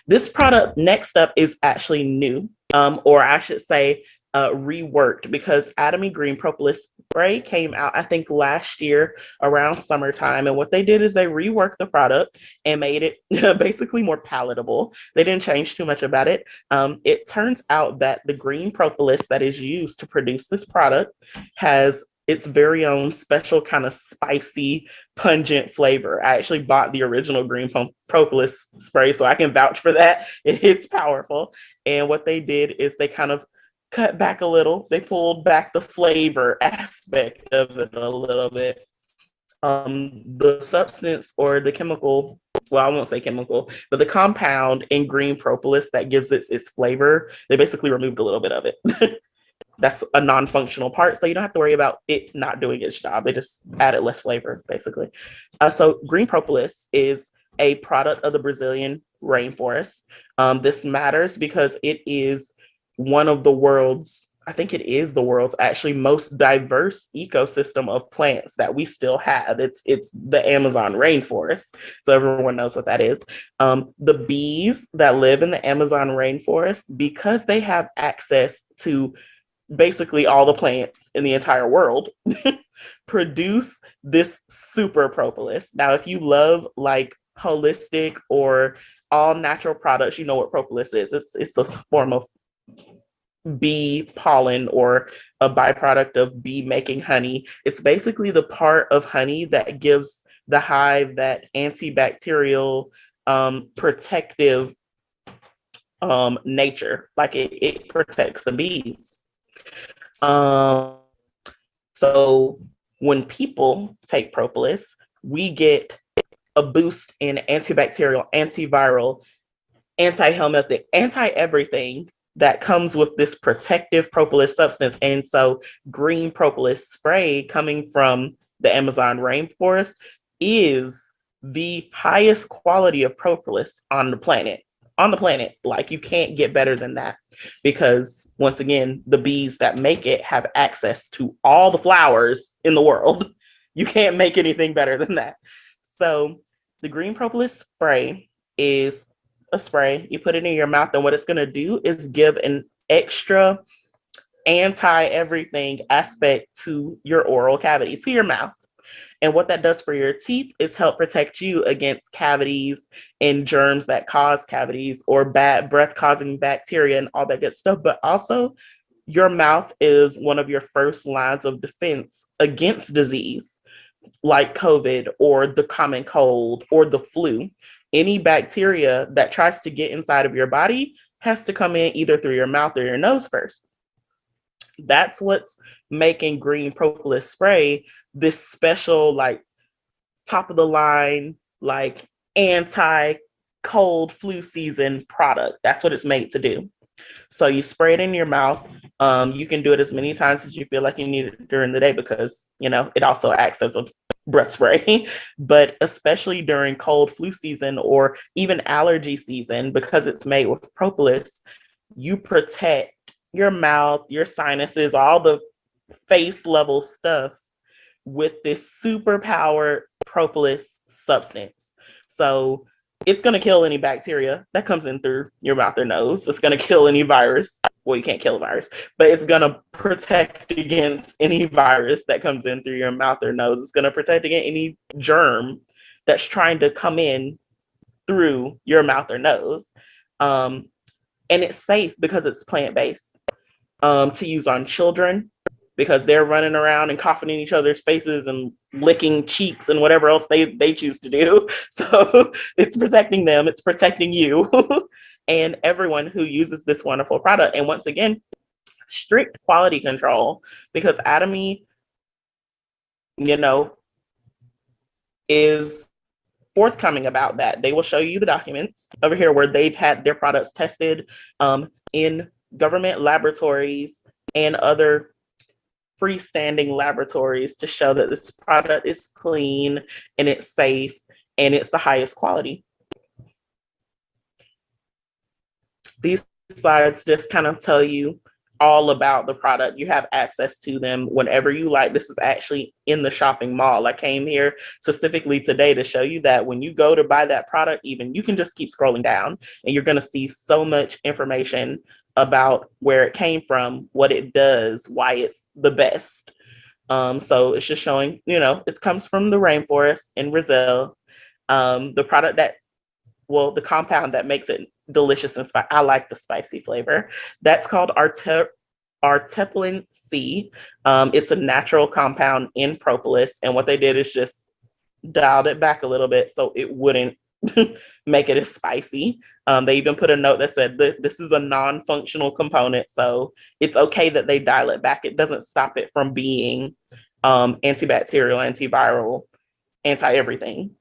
This product next up is actually new, or I should say reworked, because Atomy Green Propolis Spray came out, I think, last year around summertime. And what they did is they reworked the product and made it basically more palatable. They didn't change too much about it. It turns out that the green propolis that is used to produce this product has its very own special kind of spicy, pungent flavor. I actually bought the original green propolis spray, so I can vouch for that. It's powerful. And what they did is they kind of cut back a little. They pulled back the flavor aspect of it a little bit. The substance or the chemical, well, I won't say chemical, but the compound in green propolis that gives it its flavor, they basically removed a little bit of it. That's a non-functional part, so you don't have to worry about it not doing its job. They just added less flavor, basically. So green propolis is a product of the Brazilian rainforest. This matters because it is one of the world's, I think it is the world's actually most diverse ecosystem of plants that we still have. It's the Amazon rainforest, so everyone knows what that is. The bees that live in the Amazon rainforest, because they have access to basically all the plants in the entire world, produce this super propolis. Now, if you love like holistic or all natural products, you know what propolis is. It's a form of bee pollen or a byproduct of bee making honey. It's basically the part of honey that gives the hive that antibacterial protective nature, like it protects the bees. So when people take propolis, we get a boost in antibacterial, antiviral, anti-helminthic, anti-everything that comes with this protective propolis substance. And so green propolis spray coming from the Amazon rainforest is the highest quality of propolis on the planet. On the planet, like you can't get better than that, because once again, the bees that make it have access to all the flowers in the world. You can't make anything better than that. So the green propolis spray is a spray. You put it in your mouth, and what it's going to do is give an extra anti-everything aspect to your oral cavity, to your mouth. And what that does for your teeth is help protect you against cavities and germs that cause cavities or bad breath causing bacteria and all that good stuff. But also, your mouth is one of your first lines of defense against disease like COVID or the common cold or the flu. Any bacteria that tries to get inside of your body has to come in either through your mouth or your nose first. That's what's making green propolis spray this special, like top of the line, like anti cold flu season product. That's what it's made to do. So you spray it in your mouth. You can do it as many times as you feel like you need it during the day, because it also acts as a breath spray. But especially during cold flu season or even allergy season, because it's made with propolis, you protect your mouth, your sinuses, all the face level stuff with this super powered propolis substance. So it's going to kill any bacteria that comes in through your mouth or nose. It's going to kill any virus. Well, you can't kill a virus, but it's going to protect against any virus that comes in through your mouth or nose. It's going to protect against any germ that's trying to come in through your mouth or nose. And it's safe because it's plant-based, to use on children, because they're running around and coughing in each other's faces and licking cheeks and whatever else they choose to do. So it's protecting them, it's protecting you, and everyone who uses this wonderful product. And once again, strict quality control, because Atomy, is forthcoming about that. They will show you the documents over here where they've had their products tested in government laboratories and other freestanding laboratories to show that this product is clean and it's safe and it's the highest quality. These slides just kind of tell you all about the product. You have access to them whenever you like. This is actually in the shopping mall. I came here specifically today to show you that when you go to buy that product, even, you can just keep scrolling down and you're going to see so much information about where it came from, what it does, why it's the best. So it's just showing, it comes from the rainforest in Brazil. The product the compound that makes it delicious and spicy. I like the spicy flavor. That's called Artepelin C. It's a natural compound in propolis, and what they did is just dialed it back a little bit so it wouldn't make it as spicy. They even put a note that said this is a non-functional component, so it's okay that they dial it back. It doesn't stop it from being antibacterial, antiviral, anti-everything.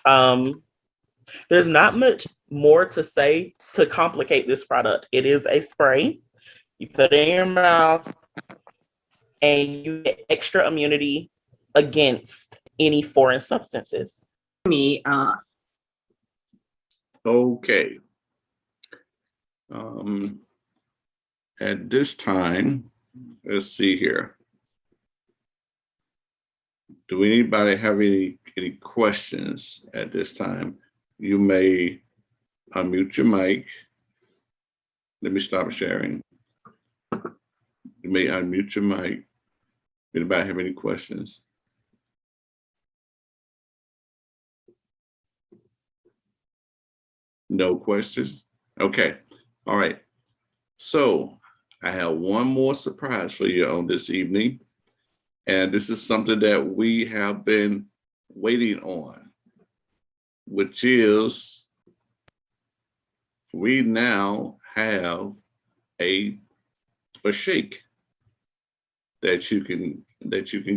There's not much more to say to complicate this product. It is a spray. You put it in your mouth and you get extra immunity against any foreign substances. Me, Okay. At this time, let's see here. Do anybody have any questions at this time? You may unmute your mic. Let me stop sharing. You may unmute your mic. Anybody have any questions? No questions? Okay. All right. So I have one more surprise for you on this evening. And this is something that we have been waiting on, which is we now have a shake that you can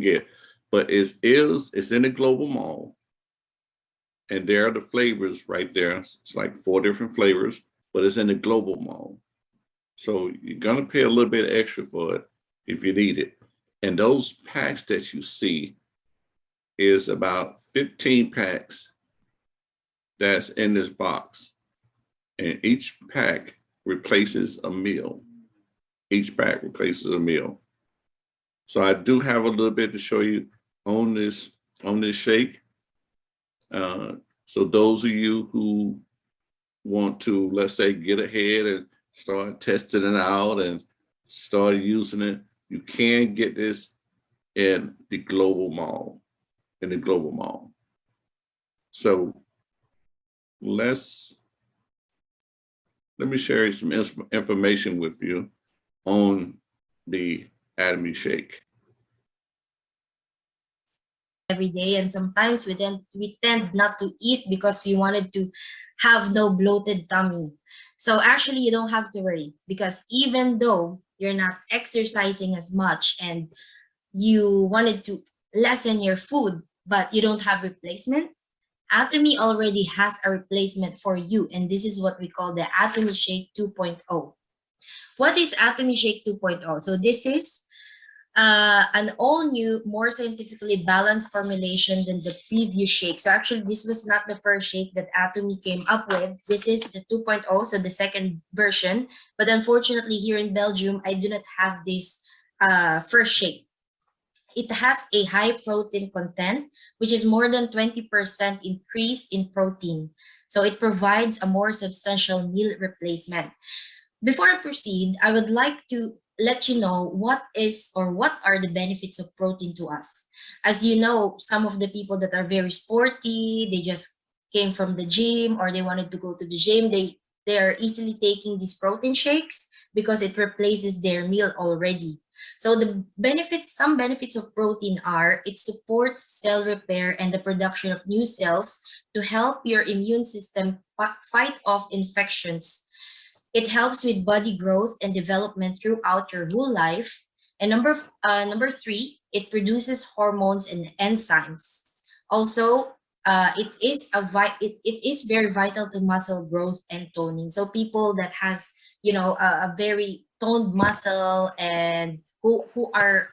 get, but it's in the global mall, and there are the flavors right there. It's like 4 different flavors, but it's in the global mall. So you're gonna pay a little bit extra for it if you need it. And those packs that you see is about 15 packs that's in this box. And each pack replaces a meal. Each pack replaces a meal. So I do have a little bit to show you on this shake. So those of you who want to, let's say, get ahead and start testing it out and start using it, you can get this in the global mall. So let me share some information with you on the Atomy shake. Every day, and sometimes we tend not to eat because we wanted to have no bloated tummy. So actually you don't have to worry, because even though you're not exercising as much and you wanted to lessen your food but you don't have replacement, Atomy already has a replacement for you, and this is what we call the Atomy Shake 2.0. What is Atomy Shake 2.0? So this is an all-new, more scientifically balanced formulation than the previous shake. So actually, this was not the first shake that Atomy came up with. This is the 2.0, so the second version. But unfortunately, here in Belgium, I do not have this first shake. It has a high protein content, which is more than 20% increase in protein. So it provides a more substantial meal replacement. Before I proceed, I would like to let you know what are the benefits of protein to us. As you know, some of the people that are very sporty, they just came from the gym or they wanted to go to the gym, they are easily taking these protein shakes because it replaces their meal already. So some benefits of protein are it supports cell repair and the production of new cells to help your immune system fight off infections. It helps with body growth and development throughout your whole life. And number 3, it produces hormones and enzymes. Also, it is very vital to muscle growth and toning. So people that has a very toned muscle and who are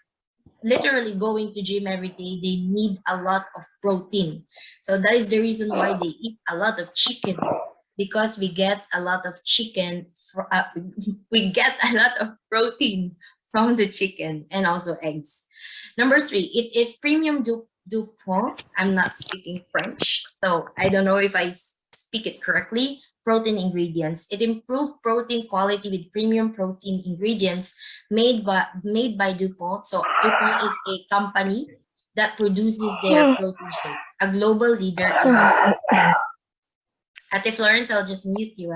literally going to gym every day, they need a lot of protein. So that is the reason why they eat a lot of chicken, because we get a lot of chicken, we get a lot of protein from the chicken, and also eggs. Number 3, it is premium DuPont. I'm not speaking French, so I don't know if I speak it correctly. Protein ingredients. It improved protein quality with premium protein ingredients made by DuPont. So DuPont is a company that produces their protein shake, a global leader in Ate Florence, I'll just mute you.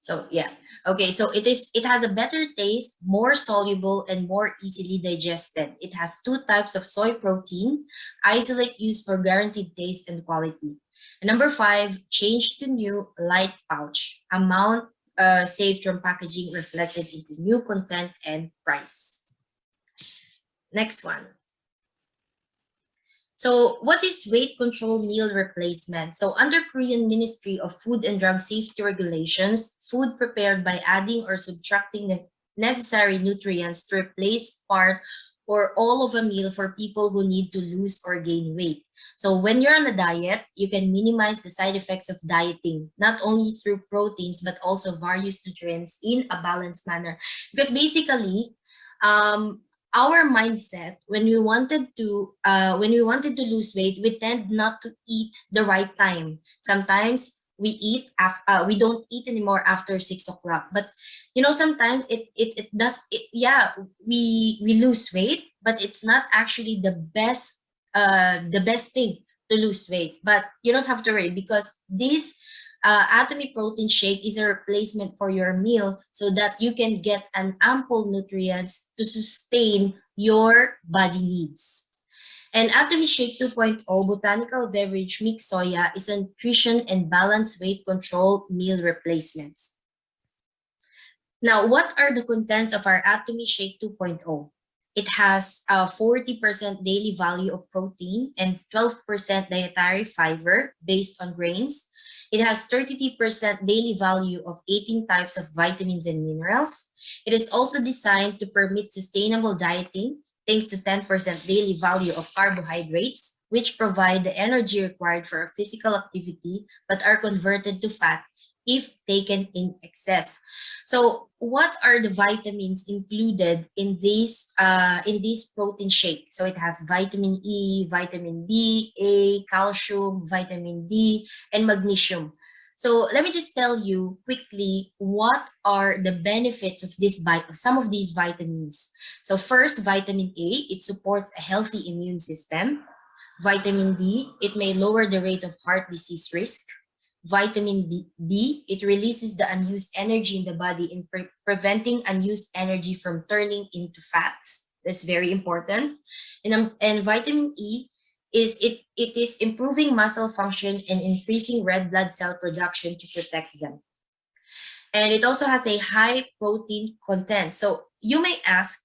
So yeah, okay. So it has a better taste, more soluble, and more easily digested. It has 2 types of soy protein, isolate used for guaranteed taste and quality. And number 5, change to new light pouch. Amount saved from packaging reflected into new content and price. Next one. So what is weight control meal replacement? So under Korean Ministry of Food and Drug Safety Regulations, food prepared by adding or subtracting the necessary nutrients to replace part or all of a meal for people who need to lose or gain weight. So when you're on a diet, you can minimize the side effects of dieting, not only through proteins, but also various nutrients in a balanced manner. Because basically, our mindset when we wanted to lose weight, we tend not to eat the right time. Sometimes we don't eat anymore after 6 o'clock. But sometimes we lose weight, but it's not actually the best thing to lose weight. But you don't have to worry, because this Atomy protein shake is a replacement for your meal so that you can get an ample nutrients to sustain your body needs. And Atomy Shake 2.0 Botanical Beverage Mixed Soya is a nutrition and balanced weight control meal replacements. Now, what are the contents of our Atomy Shake 2.0? It has a 40% daily value of protein and 12% dietary fiber based on grains. It has 33% daily value of 18 types of vitamins and minerals. It is also designed to permit sustainable dieting thanks to 10% daily value of carbohydrates, which provide the energy required for a physical activity but are converted to fat if taken in excess. So what are the vitamins included in this protein shake? So it has vitamin E, vitamin B, A, calcium, vitamin D, and magnesium. So let me just tell you quickly what are the benefits of some of these vitamins. So first, vitamin A, it supports a healthy immune system. Vitamin D, it may lower the rate of heart disease risk. Vitamin B, it releases the unused energy in the body in preventing unused energy from turning into fats. That's very important. And vitamin E it is improving muscle function and increasing red blood cell production to protect them. And it also has a high protein content. So you may ask,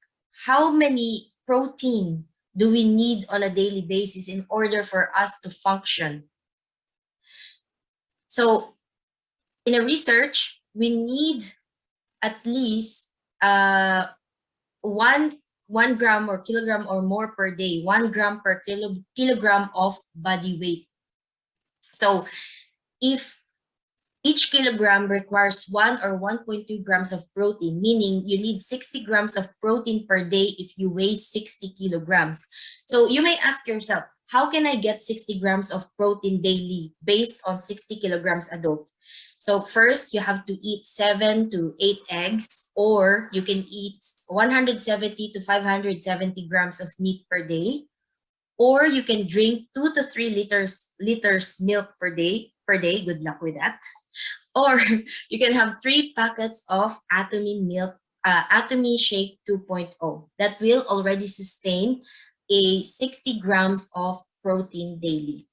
how many protein do we need on a daily basis in order for us to function? So in a research, we need at least 1 gram or kilogram or more per day, 1 gram per kilogram of body weight. So if each kilogram requires 1 or 1.2 grams of protein, meaning you need 60 grams of protein per day if you weigh 60 kilograms. So you may ask yourself, how can I get 60 grams of protein daily based on 60 kilograms adult? So first, you have to eat 7 to 8 eggs, or you can eat 170 to 570 grams of meat per day, or you can drink 2 to 3 liters milk per day. Good luck with that. Or you can have 3 packets of Atomy milk, Atomy Shake 2.0 that will already sustain a 60 grams of protein daily.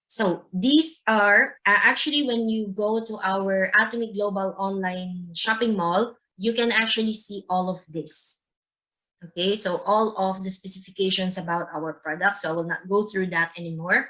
So these are actually, when you go to our Atomy Global online shopping mall, you can actually see all of this. Okay, so all of the specifications about our product. So I will not go through that anymore.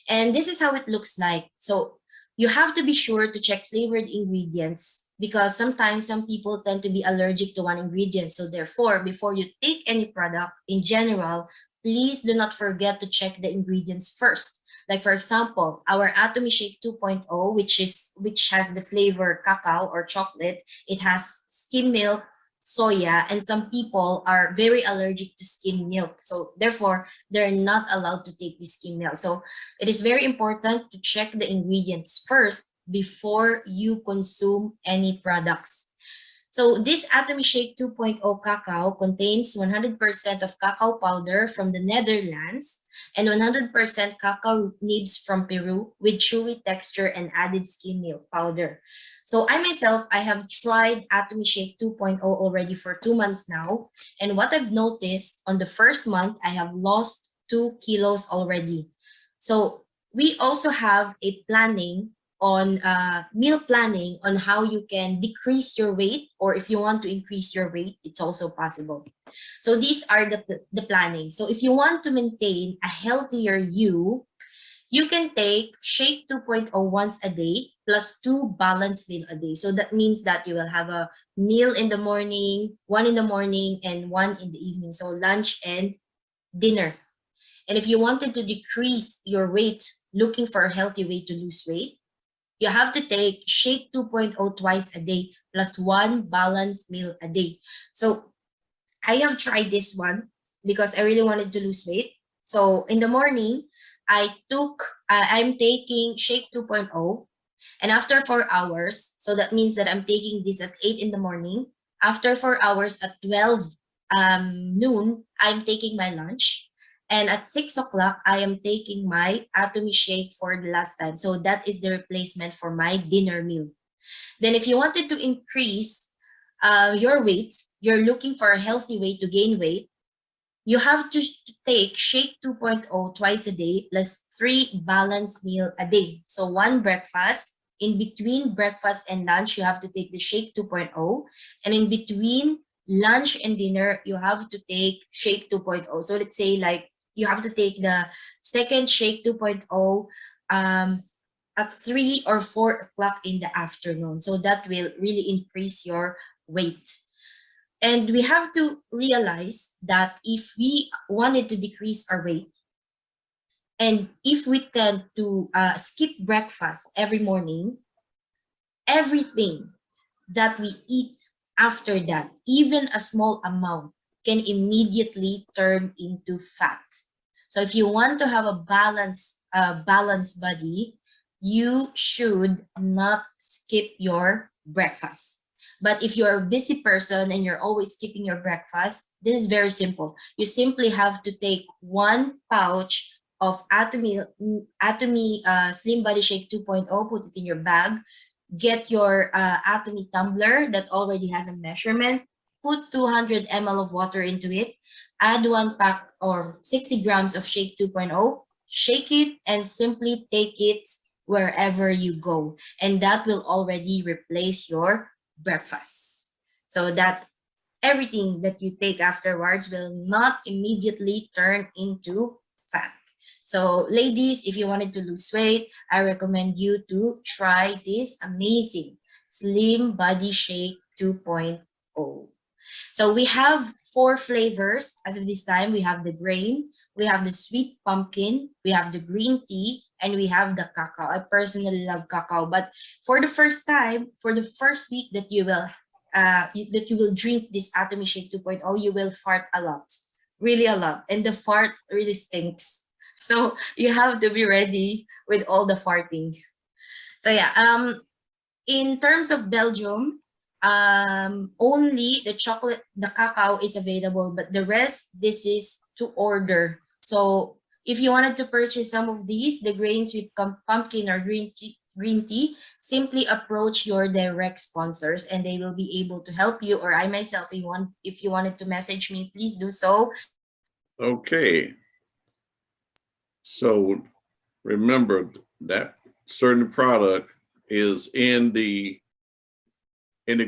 And this is how it looks like. So you have to be sure to check flavored ingredients, because sometimes some people tend to be allergic to one ingredient. So therefore, before you take any product in general, please do not forget to check the ingredients first. Like for example, our Atomy Shake 2.0, which has the flavor cacao or chocolate, it has skim milk, soya, and some people are very allergic to skim milk. So therefore, they're not allowed to take the skim milk. So it is very important to check the ingredients first before you consume any products. So this Atomy Shake 2.0 cacao contains 100% of cacao powder from the Netherlands and 100% cacao nibs from Peru with chewy texture and added skim milk powder. So I myself, I have tried Atomy Shake 2.0 already for 2 months now. And what I've noticed, on the first month, I have lost 2 kilos already. So we also have a planning on meal planning on how you can decrease your weight, or if you want to increase your weight, it's also possible. So these are the planning. So if you want to maintain a healthier you can take Shake 2.0 once a day plus 2 balanced meal a day. So that means that you will have a meal in the morning, one in the morning, and one in the evening. So lunch and dinner. And if you wanted to decrease your weight, looking for a healthy way to lose weight, you have to take Shake 2.0 twice a day plus 1 balanced meal a day. So I have tried this one because I really wanted to lose weight. So in the morning, I'm taking Shake 2.0, and after 4 hours, so that means that I'm taking this at 8 in the morning. After 4 hours at 12 noon, I'm taking my lunch. And at 6 o'clock, I am taking my Atomy shake for the last time. So that is the replacement for my dinner meal. Then if you wanted to increase your weight, you're looking for a healthy way to gain weight, you have to take Shake 2.0 twice a day plus 3 balanced meal a day. So 1 breakfast. In between breakfast and lunch, you have to take the Shake 2.0. And in between lunch and dinner, you have to take Shake 2.0. So let's say like you have to take the second Shake 2.0 at 3 or 4 o'clock in the afternoon. So that will really increase your weight. And we have to realize that if we wanted to decrease our weight, and if we tend to skip breakfast every morning, everything that we eat after that, even a small amount, can immediately turn into fat. So if you want to have a balanced body, you should not skip your breakfast. But if you're a busy person and you're always skipping your breakfast, this is very simple. You simply have to take 1 pouch of Atomy Slim Body Shake 2.0, put it in your bag, get your Atomy tumbler that already has a measurement, put 200 ml of water into it, add 1 pack or 60 grams of Shake 2.0, shake it, and simply take it wherever you go. And that will already replace your breakfast. So that everything that you take afterwards will not immediately turn into fat. So ladies, if you wanted to lose weight, I recommend you to try this amazing Slim Body Shake 2.0. So we have 4 flavors as of this time. We have the grain, we have the sweet pumpkin, we have the green tea, and we have the cacao. I personally love cacao, but for the first time, for the first week that you will drink this Atomy Shake 2.0, you will fart a lot, really a lot, and the fart really stinks. So you have to be ready with all the farting. So yeah, in terms of Belgium, only the cacao is available, but the rest, this is to order. So if you wanted to purchase some of these, the grains with pumpkin or green tea, simply approach your direct sponsors and they will be able to help you, or I myself, if you wanted to message me, please do so. Okay. So remember that certain product is in the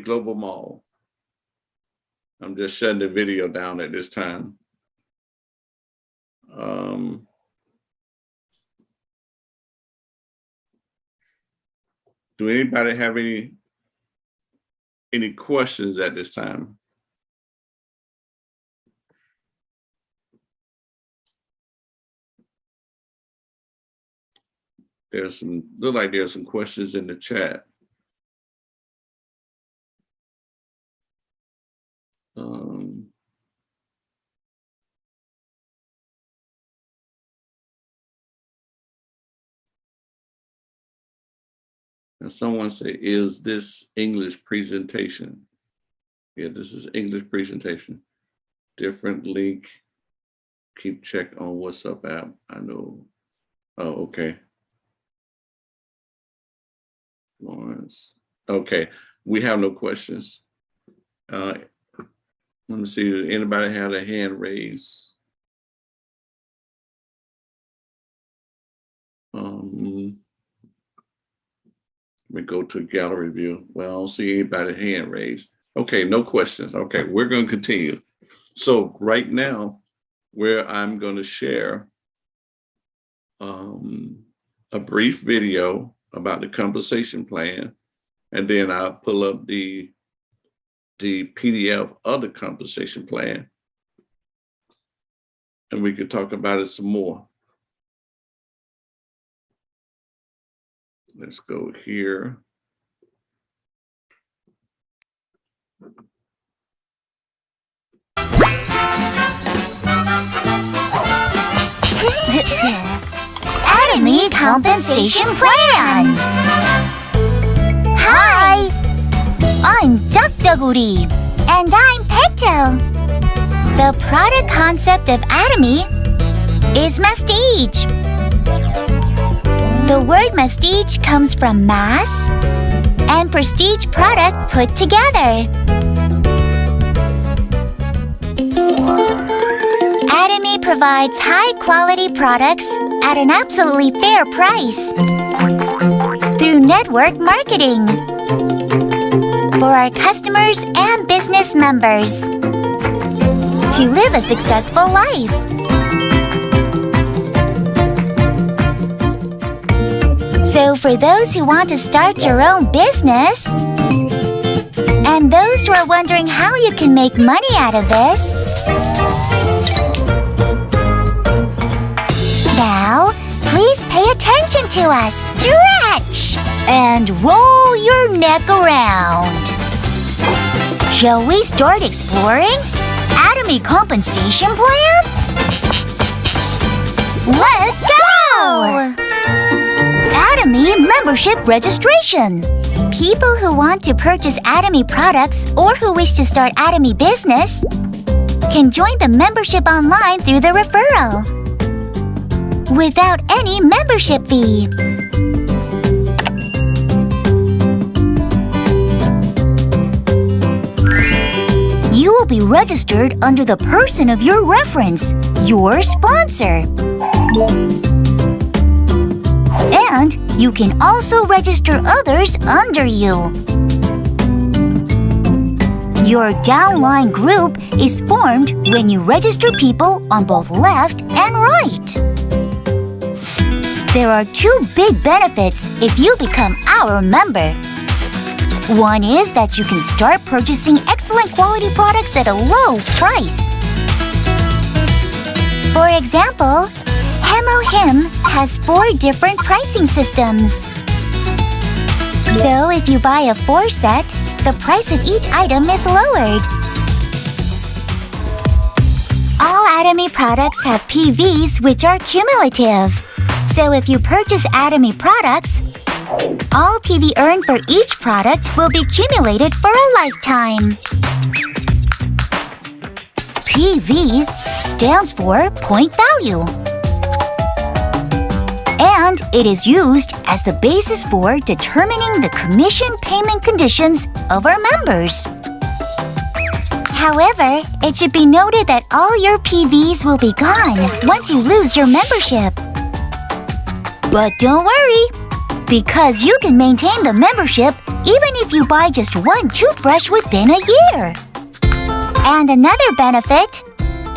global mall. I'm just shutting the video down at this time. Do anybody have any questions at this time? Look like there's some questions in the chat. And someone say, is this English presentation? Yeah, this is English presentation. Different link. Keep check on WhatsApp app. I know. Oh, okay. Florence. Okay, we have no questions. Let me see, anybody have a hand raised? Let me go to gallery view. Well, I don't see anybody hand raised. Okay, no questions. Okay, we're going to continue. So right now, where I'm going to share a brief video about the compensation plan, and then I'll pull up the PDF of the compensation plan, and we could talk about it some more. Let's go here. Atomy Compensation Plan. Hi, I'm Duckdoguri. And I'm Pecho. The product concept of Atomy is mastige. The word mastige comes from mass and prestige product put together. Atomy provides high-quality products at an absolutely fair price through network marketing for our customers and business members to live a successful life. So for those who want to start your own business, and those who are wondering how you can make money out of this, now, please pay attention to us. Stretch! And roll your neck around. Shall we start exploring Atomy Compensation Plan? Let's go! Atomy Membership Registration. People who want to purchase Atomy products or who wish to start Atomy business can join the membership online through the referral without any membership fee. You will be registered under the person of your reference, your sponsor. And you can also register others under you. Your downline group is formed when you register people on both left and right. There are two big benefits if you become our member. One is that you can start purchasing excellent quality products at a low price. For example, Him has 4 different pricing systems. So if you buy a 4 set, the price of each item is lowered. All Atomy products have PVs which are cumulative. So if you purchase Atomy products, all PV earned for each product will be accumulated for a lifetime. PV stands for point value, and it is used as the basis for determining the commission payment conditions of our members. However, it should be noted that all your PVs will be gone once you lose your membership. But don't worry, because you can maintain the membership even if you buy just 1 toothbrush within a year. And another benefit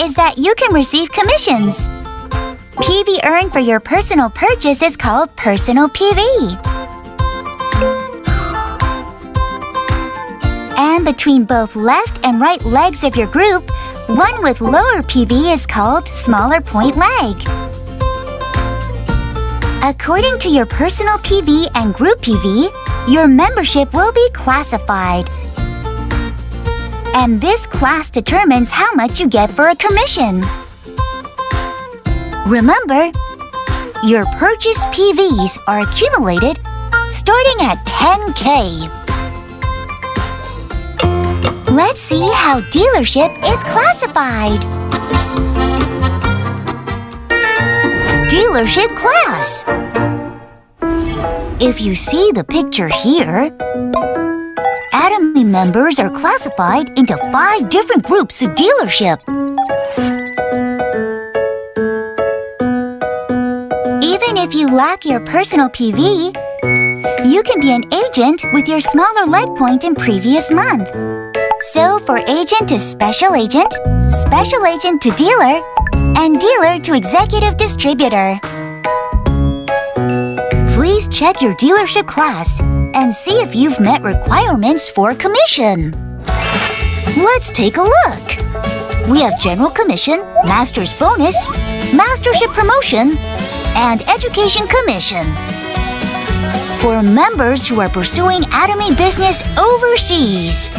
is that you can receive commissions. PV earned for your personal purchase is called personal PV. And between both left and right legs of your group, one with lower PV is called smaller point leg. According to your personal PV and group PV, your membership will be classified. And this class determines how much you get for a commission. Remember, your purchase PVs are accumulated starting at 10K. Let's see how dealership is classified. Dealership class. If you see the picture here, Atomy members are classified into 5 different groups of dealership. Even if you lack your personal PV, you can be an agent with your smaller leg point in previous month. So for agent to special agent to dealer, and dealer to executive distributor. Please check your dealership class and see if you've met requirements for commission. Let's take a look. We have General Commission, Master's Bonus, Mastership Promotion, and Education Commission. For members who are pursuing Atomy business overseas,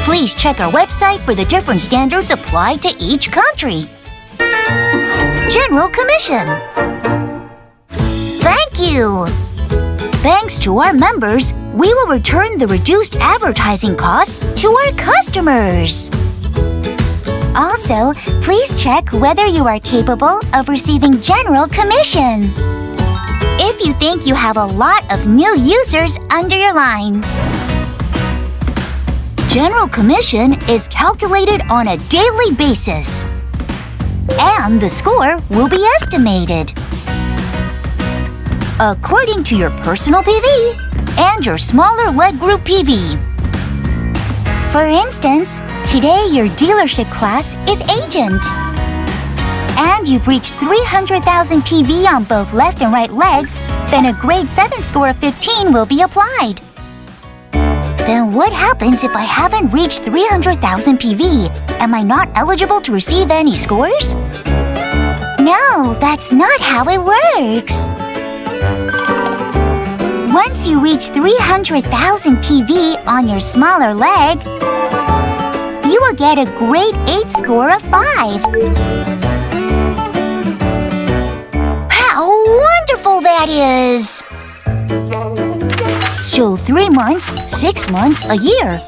please check our website for the different standards applied to each country. General Commission. Thank you. Thanks to our members, we will return the reduced advertising costs to our customers. Also, please check whether you are capable of receiving General Commission. If you think you have a lot of new users under your line. General Commission is calculated on a daily basis, and the score will be estimated according to your personal PV and your smaller leg group PV. For instance, today your dealership class is agent, and you've reached 300,000 PV on both left and right legs, then a grade 7 score of 15 will be applied. Then what happens if I haven't reached 300,000 PV? Am I not eligible to receive any scores? No, that's not how it works. Once you reach 300,000 PV on your smaller leg, you will get a grade 8 score of 5. How wonderful that is! So 3 months, 6 months, a year.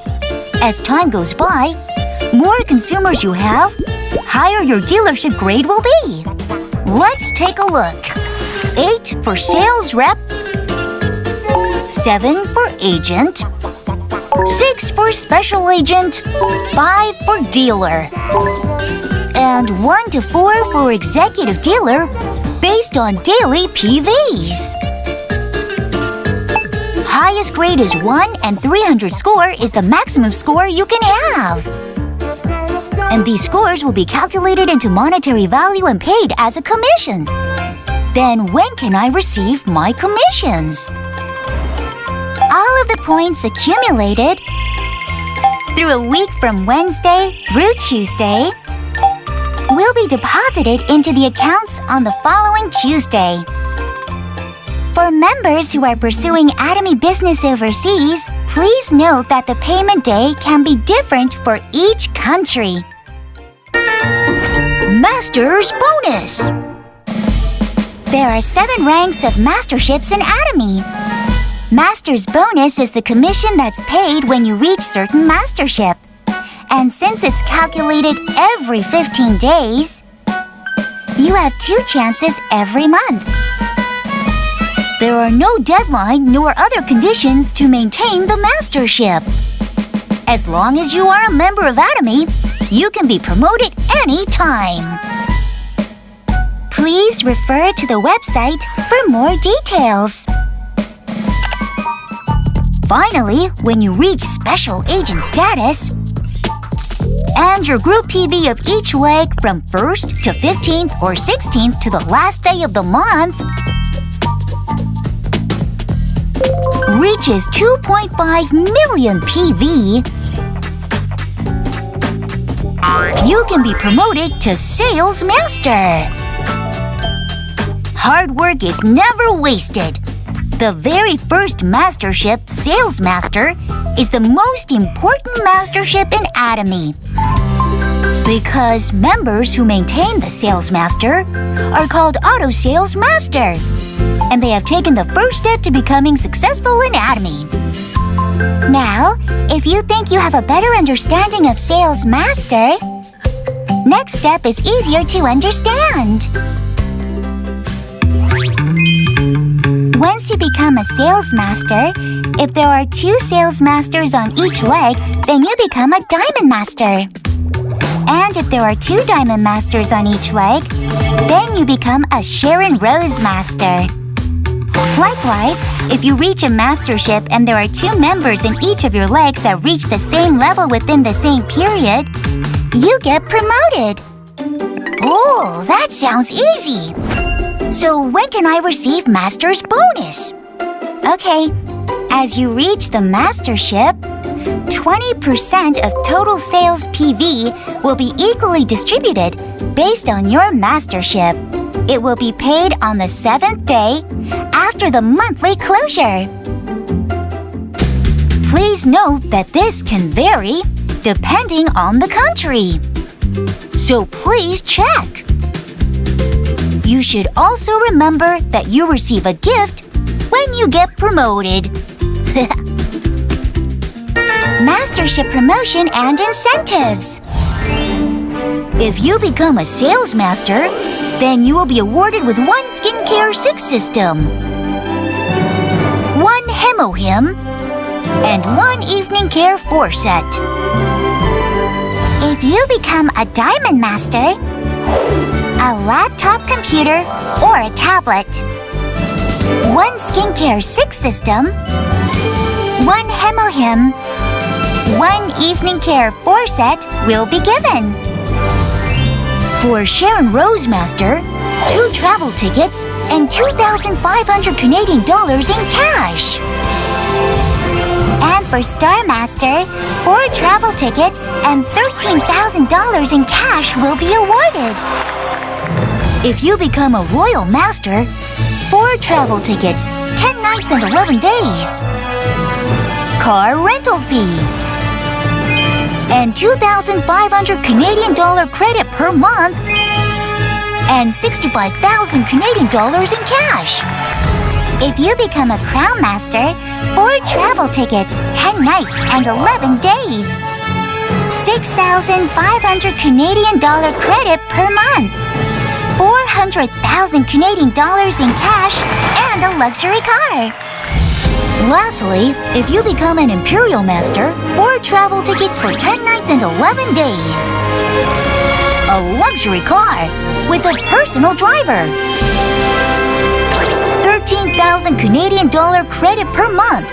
As time goes by, more consumers you have, higher your dealership grade will be. Let's take a look. 8 for sales rep, 7 for agent, 6 for special agent, 5 for dealer, and 1 to 4 for executive dealer based on daily PVs. Highest grade is 1 and 300 score is the maximum score you can have. And these scores will be calculated into monetary value and paid as a commission. Then when can I receive my commissions? All of the points accumulated through a week from Wednesday through Tuesday will be deposited into the accounts on the following Tuesday. For members who are pursuing Atomy business overseas, please note that the payment day can be different for each country. Master's Bonus. There are 7 ranks of masterships in Atomy. Master's Bonus is the commission that's paid when you reach certain mastership. And since it's calculated every 15 days, you have 2 chances every month. There are no deadline nor other conditions to maintain the mastership. As long as you are a member of Atomy, you can be promoted anytime. Please refer to the website for more details. Finally, when you reach special agent status, and your group PV of each leg from 1st to 15th or 16th to the last day of the month reaches 2.5 million PV, you can be promoted to Sales Master. Hard work is never wasted. The very first mastership, Sales Master, is the most important mastership in Atomy. Because members who maintain the Sales Master are called Auto Sales Master, and they have taken the first step to becoming successful in Atomy. Now, if you think you have a better understanding of Sales Master, next step is easier to understand. Once you become a Sales Master, if there are 2 Sales Masters on each leg, then you become a Diamond Master. And if there are 2 Diamond Masters on each leg, then you become a Sharon Rose Master. Likewise, if you reach a mastership and there are 2 members in each of your legs that reach the same level within the same period, you get promoted. Oh, that sounds easy. So when can I receive Master's bonus? Okay, as you reach the mastership, 20% of total sales PV will be equally distributed based on your mastership. It will be paid on the 7th day after the monthly closure. Please note that this can vary depending on the country. So please check. You should also remember that you receive a gift when you get promoted. Mastership promotion and incentives. If you become a sales master, then you will be awarded with 1 skincare 6 system, 1 Hemohim, and 1 evening care 4 set. If you become a diamond master, a laptop computer or a tablet, 1 skincare 6 system, 1 Hemohim, 1 evening care 4 set will be given. For Sharon Rose Master, 2 travel tickets and 2,500 Canadian dollars in cash. And for Star Master, 4 travel tickets and $13,000 in cash will be awarded. If you become a Royal Master, 4 travel tickets, 10 nights and 11 days. Car rental fee. And 2,500 Canadian dollar credit per month. And 65,000 Canadian dollars in cash. If you become a Crown Master, 4 travel tickets, 10 nights and 11 days. 6,500 Canadian dollar credit per month. 400,000 Canadian dollars in cash and a luxury car. Lastly, if you become an Imperial Master, 4 travel tickets for 10 nights and 11 days. A luxury car with a personal driver. 13,000 Canadian dollar credit per month.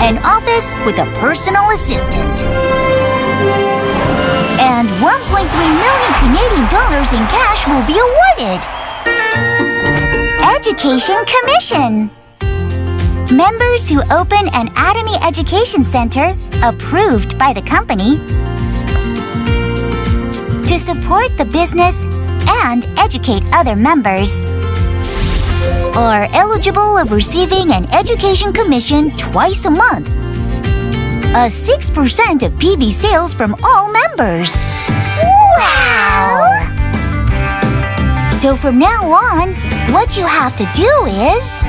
An office with a personal assistant. And 1.3 million Canadian dollars in cash will be awarded. Education Commission. Members who open an Atomy Education Center approved by the company to support the business and educate other members are eligible of receiving an education commission twice a month. A 6% of PV sales from all members. Wow! So from now on, what you have to do is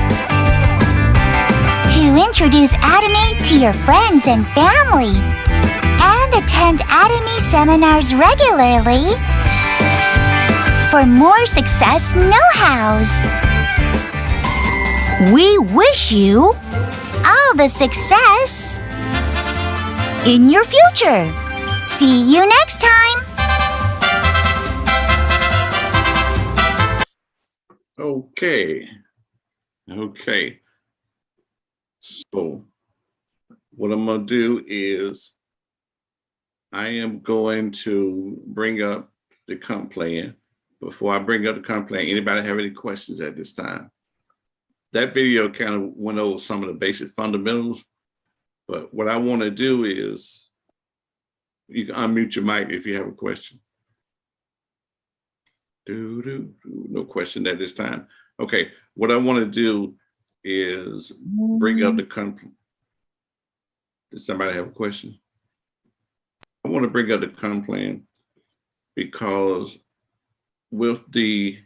to introduce Atomy to your friends and family and attend Atomy seminars regularly for more success know-hows. We wish you all the success in your future. See you next time. Okay. So what I'm going to do is I am going to bring up the comp plan. Before I bring up the comp plan, anybody have any questions at this time? That video kind of went over some of the basic fundamentals, but what I want to do is you can unmute your mic if you have a question. No question at this time. Okay, what I want to do is bring up the comp. Does somebody have a question? I want to bring up the comp plan because with the,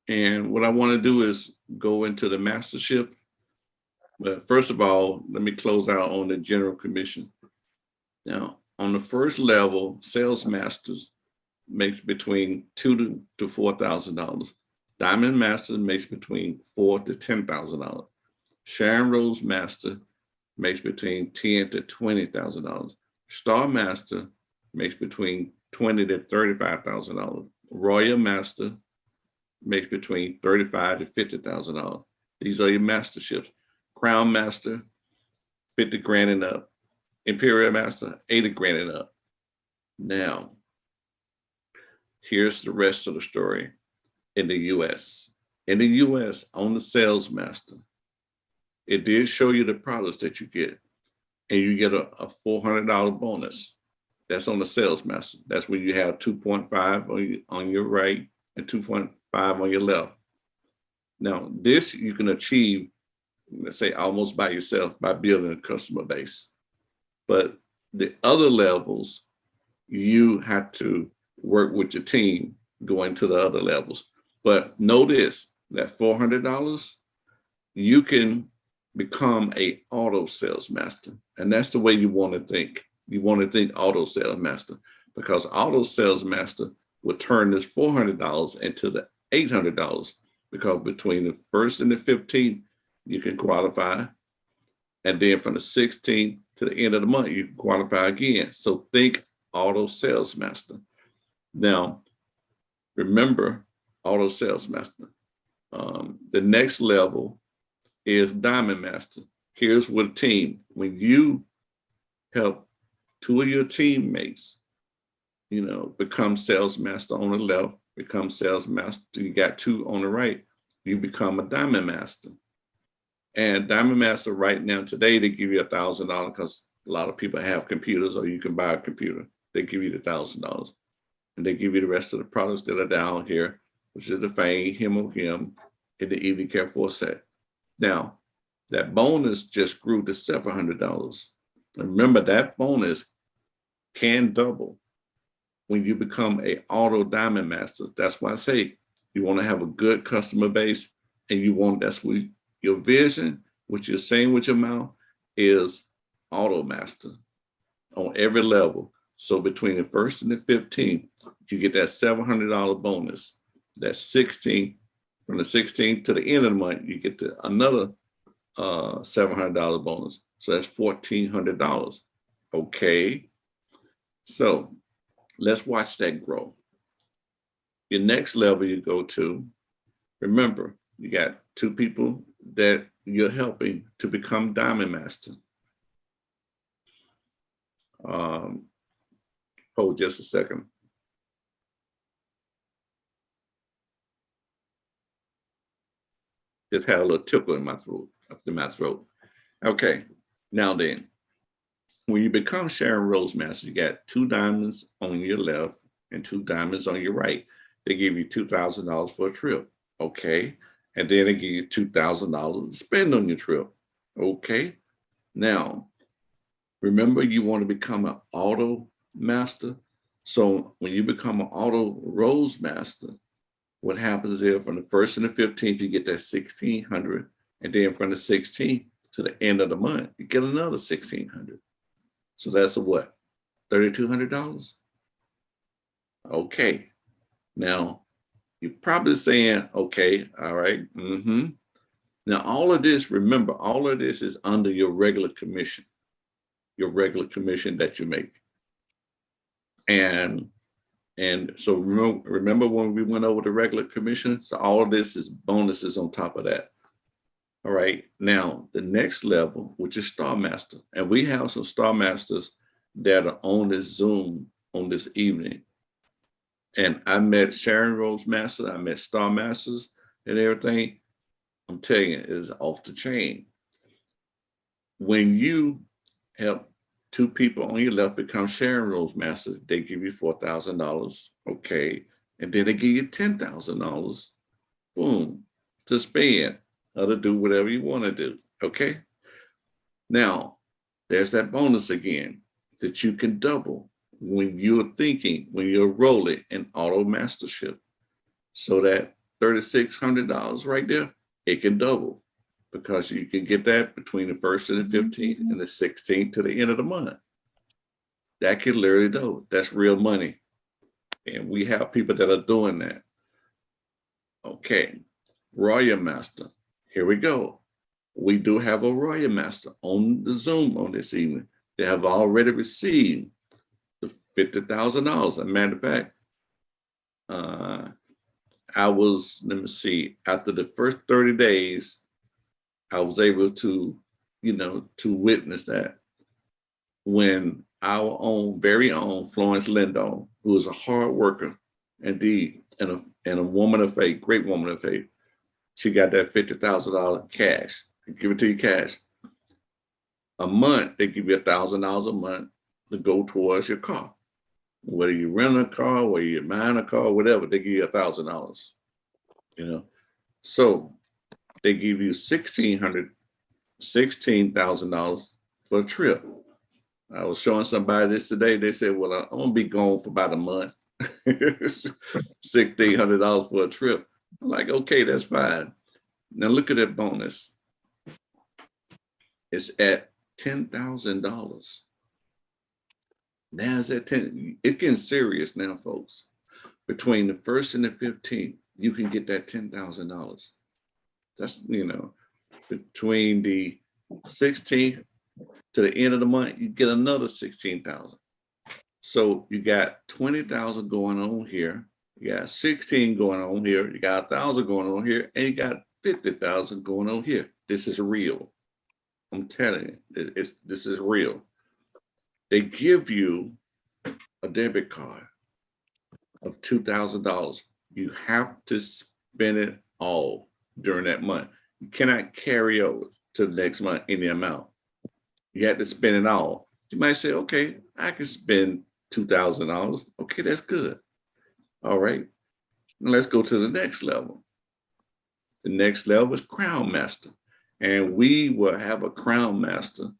and what I want to do is go into the mastership. But first of all, let me close out on the general commission. Now, on the first level, sales masters makes between $2,000 to $4,000. Diamond Master makes between $4,000 to $10,000. Sharon Rose Master makes between $10,000 to $20,000. Star Master makes between $20,000 to $35,000. Royal Master makes between $35,000 to $50,000. These are your masterships. Crown Master, 50 grand and up. Imperial Master, 80 grand and up. Now, here's the rest of the story in the US. In the US, on the Sales Master, it did show you the products that you get, and you get a $400 bonus. That's on the Sales Master. That's when you have 2.5 on your right and 2.5 on your left. Now, this you can achieve, let's say, almost by yourself by building a customer base. But the other levels, you have to work with your team going to the other levels. But know this, that $400, you can become a auto sales master. And that's the way you want to think. You want to think auto sales master, because auto sales master will turn this $400 into the $800, because between the 1st and the 15th, you can qualify. And then from the 16th to the end of the month, you can qualify again. So think auto sales master. Now, remember auto sales master. The next level is Diamond Master. Here's with a team. When you help 2 of your teammates, become sales master on the left, become sales master, you got 2 on the right, you become a Diamond Master. And Diamond Master right now, today, they give you $1,000 because a lot of people have computers, or you can buy a computer. They give you the $1,000. And they give you the rest of the products that are down here, which is the Fang, Him, and the Evening Care 4 set. Now, that bonus just grew to $700. Remember, that bonus can double when you become a auto Diamond Master. That's why I say you want to have a good customer base, and that's what your vision, what you're saying with your mouth, is auto master on every level. So between the 1st and the 15th, you get that $700 bonus. That's 16. From the 16th to the end of the month, you get another $700 bonus. So that's $1,400. Okay. So let's watch that grow. Your next level you go to, remember, you got 2 people that you're helping to become Diamond Master. Hold just a second. Just had a little tickle in my throat, Okay, now then, when you become Sharon Rose Master, you got 2 diamonds on your left and 2 diamonds on your right. They give you $2,000 for a trip. Okay. And then they give you $2,000 to spend on your trip. Okay. Now, remember, you want to become an auto master. So when you become an auto Rose Master, what happens is from the 1st and the 15th, you get that $1,600. And then from the 16th to the end of the month, you get another $1,600. So that's a what? $3,200? Okay. Now, you're probably saying, okay, all right. Now, all of this, remember, all of this is under your regular commission that you make. And so remember when we went over the regular commission? So all of this is bonuses on top of that. All right. Now, the next level, which is Star Master. And we have some Star Masters that are on this Zoom on this evening. And I met Sharon Rose Master, I met Star Masters and everything. I'm telling you, it is off the chain. When you help 2 people on your left become Sharon Rose Masters, they give you $4,000. Okay. And then they give you $10,000, boom, to spend or to do whatever you want to do. Okay. Now, there's that bonus again that you can double when you're rolling in auto mastership. So that $3,600 right there, it can double, because you can get that between the 1st and the 15th and the 16th to the end of the month. That can literally double. That's real money. And we have people that are doing that. Okay, Royal Master. Here we go. We do have a Royal Master on the Zoom on this evening. They have already received the $50,000. As a matter of fact, I was, let me see, after the first 30 days, I was able to, to witness that when our own, very own Florence Lindon, who is a hard worker indeed, and a woman of faith, great woman of faith, she got that $50,000 cash. They give it to you cash. A month, they give you $1,000 a month to go towards your car. Whether you rent a car, whether you're buying a car, whatever, they give you $1,000. So they give you $16,000 for a trip. I was showing somebody this today. They said, well, I'm gonna be gone for about a month. $1,600 for a trip. I'm like, okay, that's fine. Now look at that bonus. It's at $10,000. Now it's at 10. It's getting serious now, folks. Between the 1st and the 15th, you can get that $10,000. That's, between the 16th to the end of the month, you get another 16,000. So you got 20,000 going on here. You got 16 going on here. You got 1,000 going on here, and you got 50,000 going on here. This is real. I'm telling you, this is real. They give you a debit card of $2,000. You have to spend it all during that month. You cannot carry over to the next month any amount. You have to spend it all. You might say, okay, I can spend $2,000. Okay, that's good. All right, now let's go to the next level. The next level is Crown Master. And we will have a Crown Master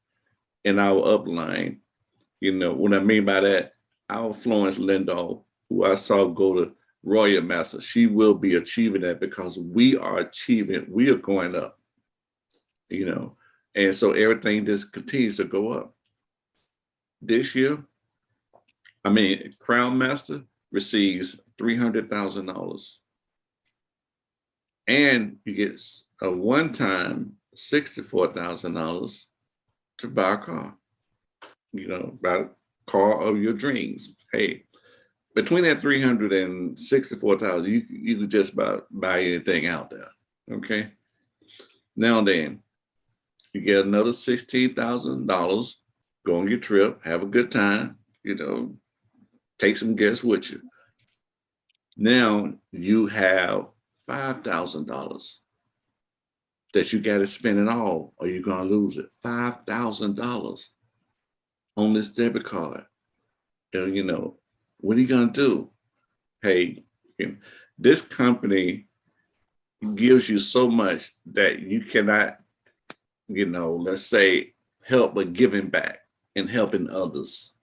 in our upline. What I mean by that, our Florence Lindon, who I saw go to Royal Master, she will be achieving that because we are going up, and so everything just continues to go up. This year, Crown Master receives $300,000, and you get a one-time $64,000 to buy a car. Buy a car of your dreams. Hey, between that $300,000 and $64,000, you could just about buy anything out there. Okay. Now then, you get another $16,000. Go on your trip, have a good time. Take some guests with you. Now you have $5,000 that you got to spend it all, or you're gonna lose it. $5,000 on this debit card. What are you gonna do? Hey, this company gives you so much that you cannot, let's say, help but giving back and helping others.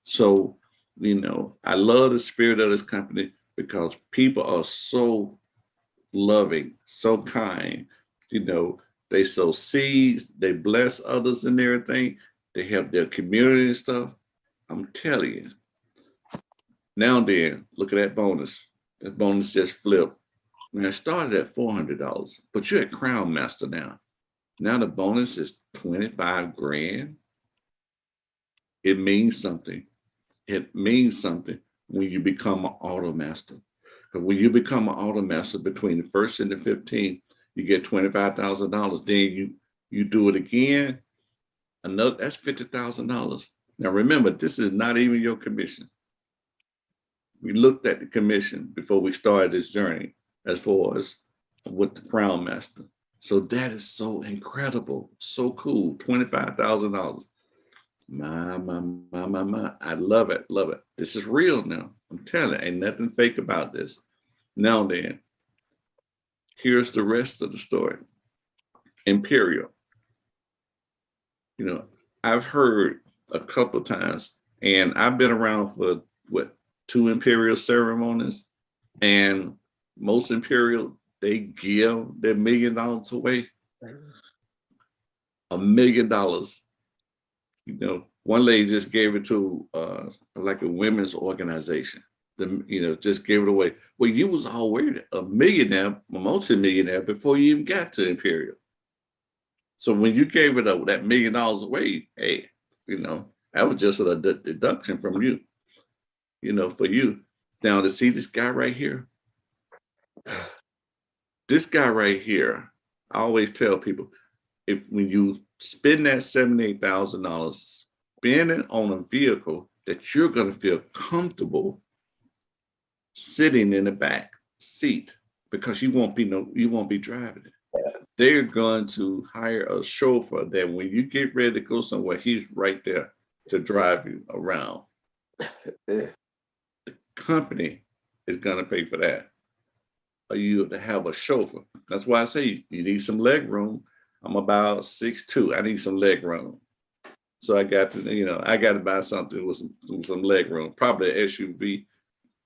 So, I love the spirit of this company because people are so loving, so kind. They sow seeds, they bless others and everything. They help their community and stuff. I'm telling you. Now then, look at that bonus. That bonus just flipped. It started at $400, but you're at Crown Master now. Now the bonus is 25 grand. It means something. It means something when you become an auto master. Because when you become an auto master between the 1st and the 15th, you get $25,000. Then you do it again. That's $50,000. Now remember, this is not even your commission. We looked at the commission before we started this journey as far as with the Crown Master. So that is so incredible, so cool. $25,000. My. I love it, love it. This is real now. I'm telling you, ain't nothing fake about this. Now then, here's the rest of the story. Imperial. I've heard a couple of times, and I've been around for 2 Imperial ceremonies, and most Imperial, they give their $1 million away. $1 million. One lady just gave it to like a women's organization. Just gave it away. Well, you was already a millionaire, a multi-millionaire before you even got to Imperial. So when you gave it up, that $1 million away, hey, that was just a deduction from you, for you. Now to see this guy right here, This guy right here, I always tell people, when you spend that $78,000, spend it on a vehicle that you're going to feel comfortable sitting in the back seat, because you won't be driving it. They're going to hire a chauffeur that when you get ready to go somewhere, he's right there to drive you around. The company is going to pay for that. Or you have to have a chauffeur. That's why I say you need some leg room. I'm about 6'2". I need some leg room. So I got to buy something with some leg room. Probably an SUV,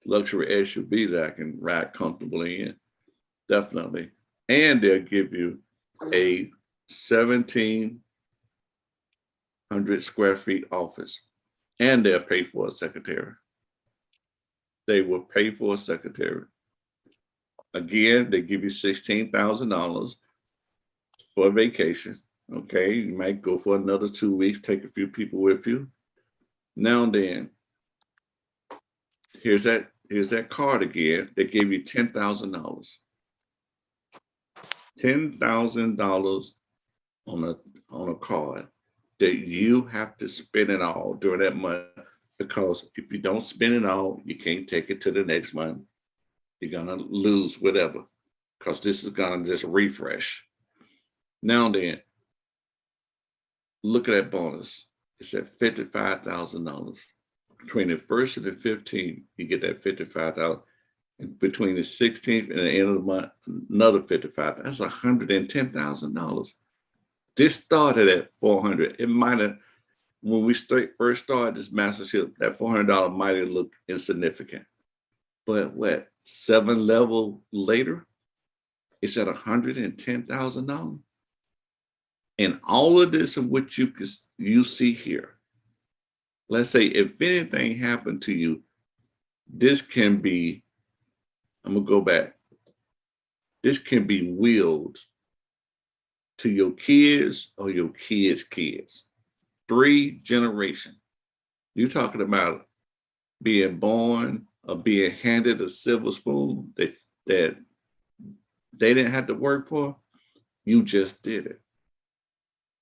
luxury SUV that I can ride comfortably in. Definitely. And they'll give you a 1,700 square feet office. And they'll pay for a secretary. They will pay for a secretary. Again, they give you $16,000 for vacation. Okay, you might go for another 2 weeks, take a few people with you. Now and then, here's that card again. They gave you $10,000. $10,000 on a card that you have to spend it all during that month, because if you don't spend it all, you can't take it to the next month. You're gonna lose whatever, because this is gonna just refresh. Now and then, look at that bonus. It's at $55,000. Between the 1st and the 15th, you get that $55,000. And between the 16th and the end of the month, another $55,000. That's $110,000. This started at $400. It might have, when we first started this mastership, that $400 might have looked insignificant. But 7 levels later, it's at $110,000. And all of this in which you see here, let's say if anything happened to you, this can be, I'm gonna go back. This can be willed to your kids or your kids' kids. 3 generations. You're talking about being born or being handed a silver spoon that they didn't have to work for. You just did it.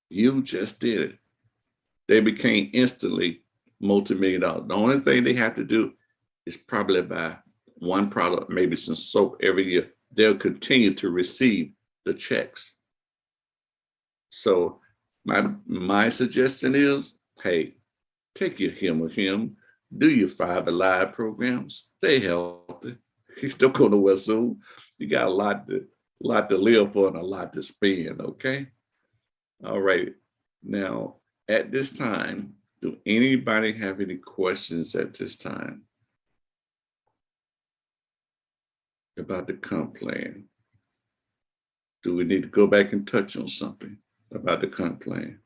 You just did it. They became instantly multi-million-dollar. The only thing they have to do is probably buy one product, maybe some soap every year. They'll continue to receive the checks. So my suggestion is, hey, take your him, do your 5 Alive programs, stay healthy. Don't go nowhere soon. You got a lot to live for and a lot to spend, okay? All right. Now, at this time, do anybody have any questions at this time about the comp plan? Do we need to go back and touch on something about the comp plan?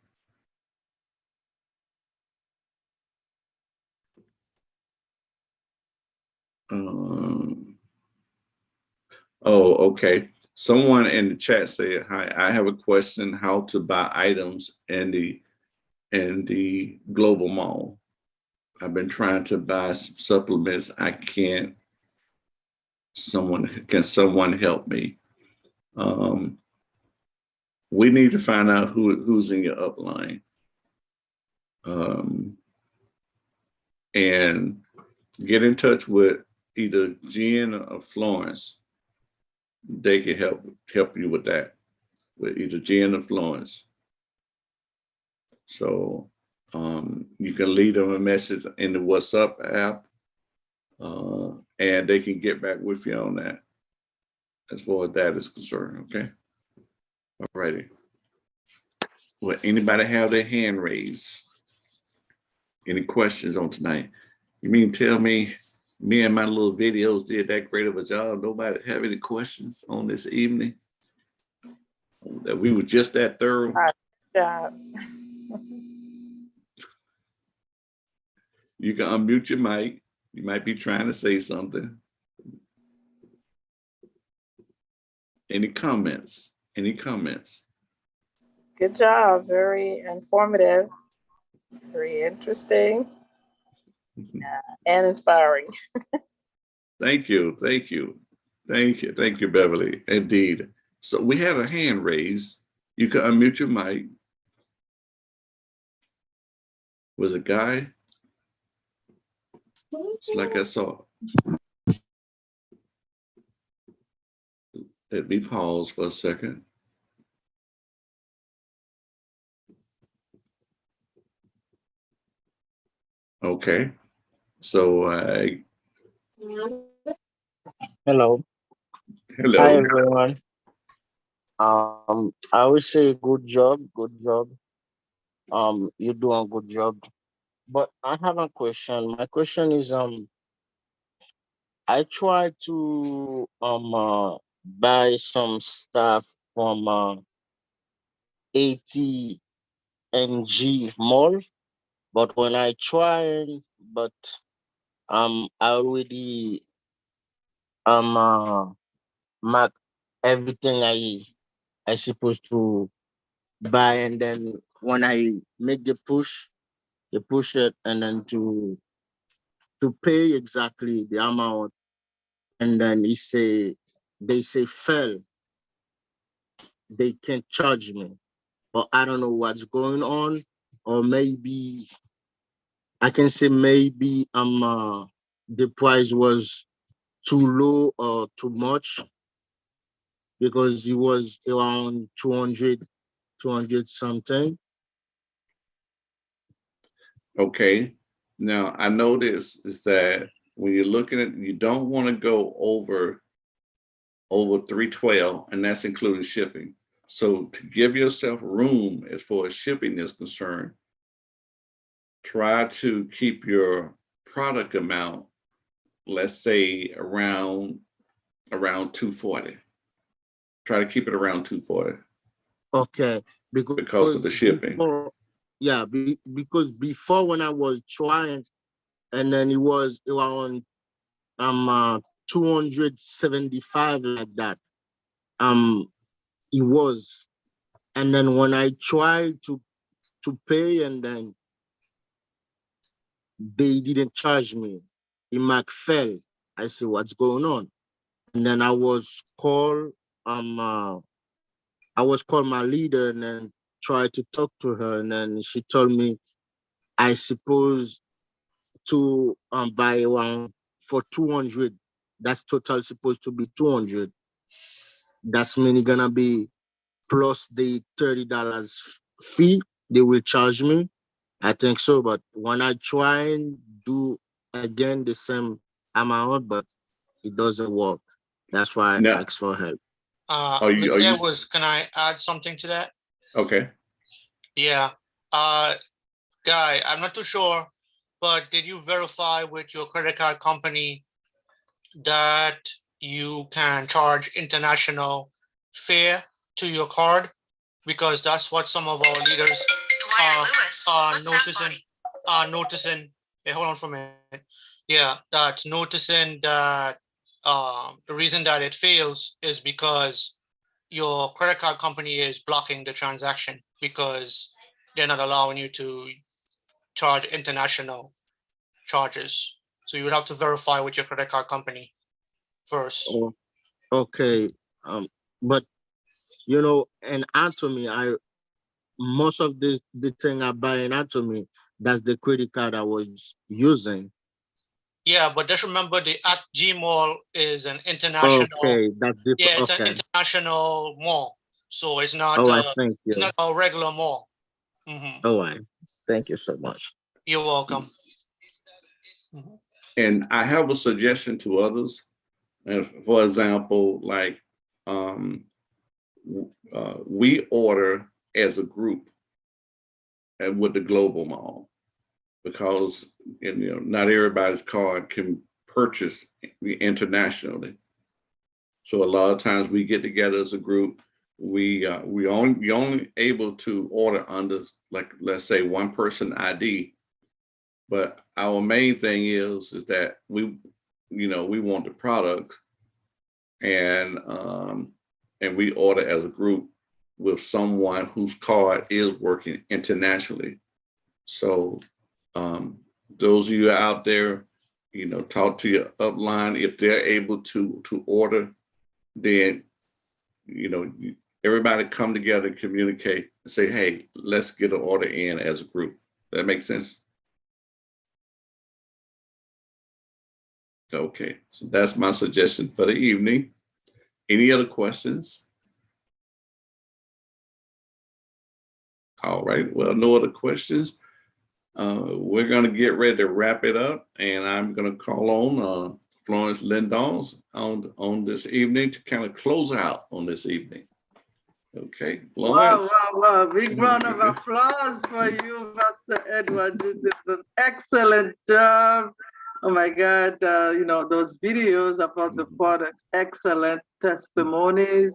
Oh, okay. Someone in the chat said, "Hi, I have a question: how to buy items in the global mall. I've been trying to buy some supplements. I can't. Can someone help me?" We need to find out who's in your upline, and get in touch with either Jen or Florence. They can help you with that, with either Jen or Florence. So you can leave them a message in the WhatsApp app, and they can get back with you on that as far as that is concerned, okay? All righty. Will anybody have their hand raised? Any questions on tonight? You mean tell me and my little videos did that great of a job? Nobody have any questions on this evening? That we were just that thorough? Good job. You can unmute your mic. You might be trying to say something. Any comments? Any comments? Good job. Very informative, very interesting, and inspiring. Thank you. Thank you. Thank you, Beverly. Indeed. So we had a hand raised. You can unmute your mic. Was a guy? It's like I saw. Let me pause for a second. Okay. So Hello. hello. Hi everyone. I would say good job, good job. You're doing a good job. But I have a question. My question is I try to buy some stuff from AT&G Mall, but when I try but I already mark everything I supposed to buy, and then when I make the push, you push it and then to pay exactly the amount, and then they say fail, they can't charge me, but I don't know what's going on. Or maybe I can say maybe the price was too low or too much, because it was around 200 something. Okay. Now I know this is that when you're looking at, you don't want to go over 312, and that's including shipping. So to give yourself room as far as shipping is concerned, try to keep your product amount, let's say around 240. Try to keep it around 240 Okay, because of because the shipping. because before when I was trying, and then it was around 275 like that. It was, and then when I tried to pay, and then they didn't charge me. Imac fell. I said, what's going on? And then I was called my leader and then tried to talk to her, and then she told me I suppose to buy around for 200. That's total supposed to be 200. That's meaning gonna be plus the $30 fee they will charge me. I think so, but when I try and do again the same amount, but it doesn't work. That's why I Now, asked for help. Are you Can I add something to that? okay? Yeah. Guy, I'm not too sure, but did you verify with your credit card company that you can charge international fare to your card? Because that's what some of our leaders are noticing. Hey, hold on for a minute. Yeah, that's noticing that the reason that it fails is because your credit card company is blocking the transaction because they're not allowing you to charge international charges. So you would have to verify with your credit card company first. Oh, okay. But in Atomy, most of the thing I buy in Atomy, that's the credit card I was using. Yeah, but just remember the at Gmall is an international. Okay, that's different. Yeah, it's okay. an international mall, so it's not. All right, thank It's you. not a regular mall. All right, thank you so much. You're welcome. And I have a suggestion to others. For example, like we order as a group and with the global mall, because not everybody's card can purchase internationally. So a lot of times we get together as a group. We only able to order under, like, let's say, one person ID. But our main thing is that we want the product, and we order as a group with someone whose card is working internationally. So those of you out there, talk to your upline if they're able to order then, everybody come together, communicate, and say, hey, let's get an order in as a group. That makes sense? Okay, so that's my suggestion for the evening. Any other questions? All right, well, no other questions. We're gonna get ready to wrap it up, and I'm gonna call on Florence Lindahl on this evening to kind of close out on this evening. Okay, Florence. Wow. Big round of applause for you, Pastor Edward. You did an excellent job. Oh my God, those videos about the products, excellent testimonies.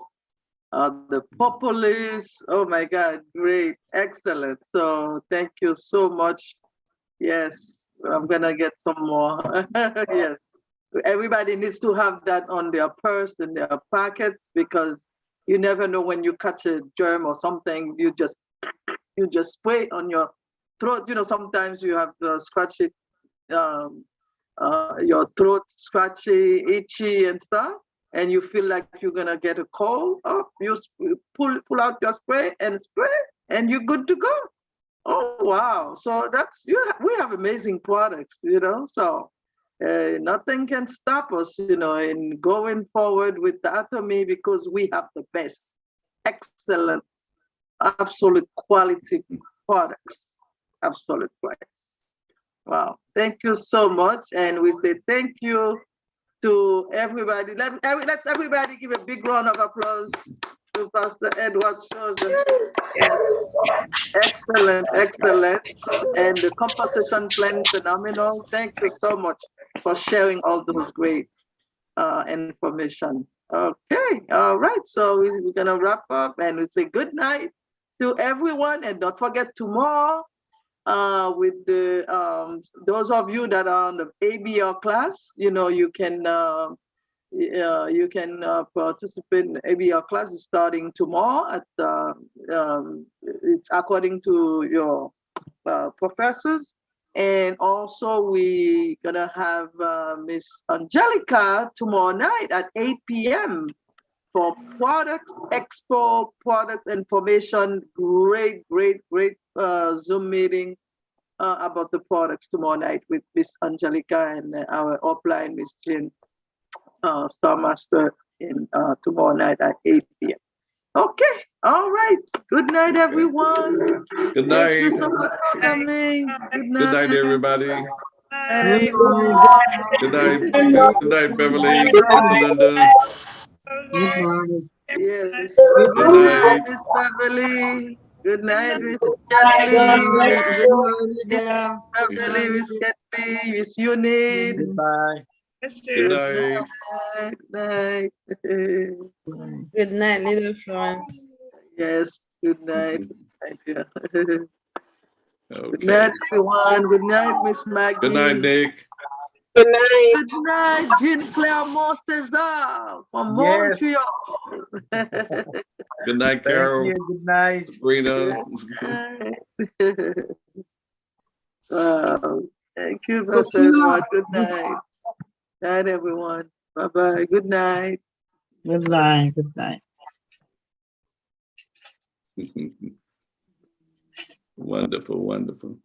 The populace, oh my God, great, excellent. So thank you so much. Yes, I'm gonna get some more. Yes, everybody needs to have that on their purse, in their pockets, because you never know when you catch a germ or something. You just spray on your throat. Sometimes you have to scratch it, your throat scratchy, itchy, and stuff, and you feel like you're gonna get a cold. Oh, you pull out your spray, and you're good to go. Oh wow! So we have amazing products, So nothing can stop us, in going forward with the Atomy, because we have the best, excellent, absolute quality products, absolute price. Wow! Thank you so much, and we say thank you to everybody. Let's everybody give a big round of applause to Pastor Edward Chosen. Yes, excellent. And the compensation plan, phenomenal. Thank you so much for sharing all those great information. Okay, all right. So we're gonna wrap up, and we say good night to everyone, and don't forget tomorrow. With the those of you that are on the ABR class, you can participate in ABR class starting tomorrow it's according to your professors. And also we gonna have Miss Angelica tomorrow night at 8 p.m. for product expo, product information. Great Zoom meeting about the products tomorrow night with Miss Angelica and our offline Miss Jean Star Master tomorrow night at 8 p.m. Okay, all right. Good night, everyone. Good night. Thank you so much for coming. Good night. Good night, everybody. And everyone. Good night, Beverly, Linda. Good morning. Yes. Good night. Miss Beverly. Good night, Miss Kathleen. Good morning, Miss Beverly, Miss Kathleen, Miss Unit. Goodbye. Good night. Good night. Good night, little Florence. Yes, good night. Thank you. Good Okay. night, everyone. Good night, Miss Maggie. Good night, Nick. Good night. Good night, Jean Claire Cesar from Montreal. Good night, Carol. Good night. Sabrina. Wow. Thank you, Pastor Edward. Good night. Night, everyone. Bye-bye. Good night. Good night. Good night. Wonderful.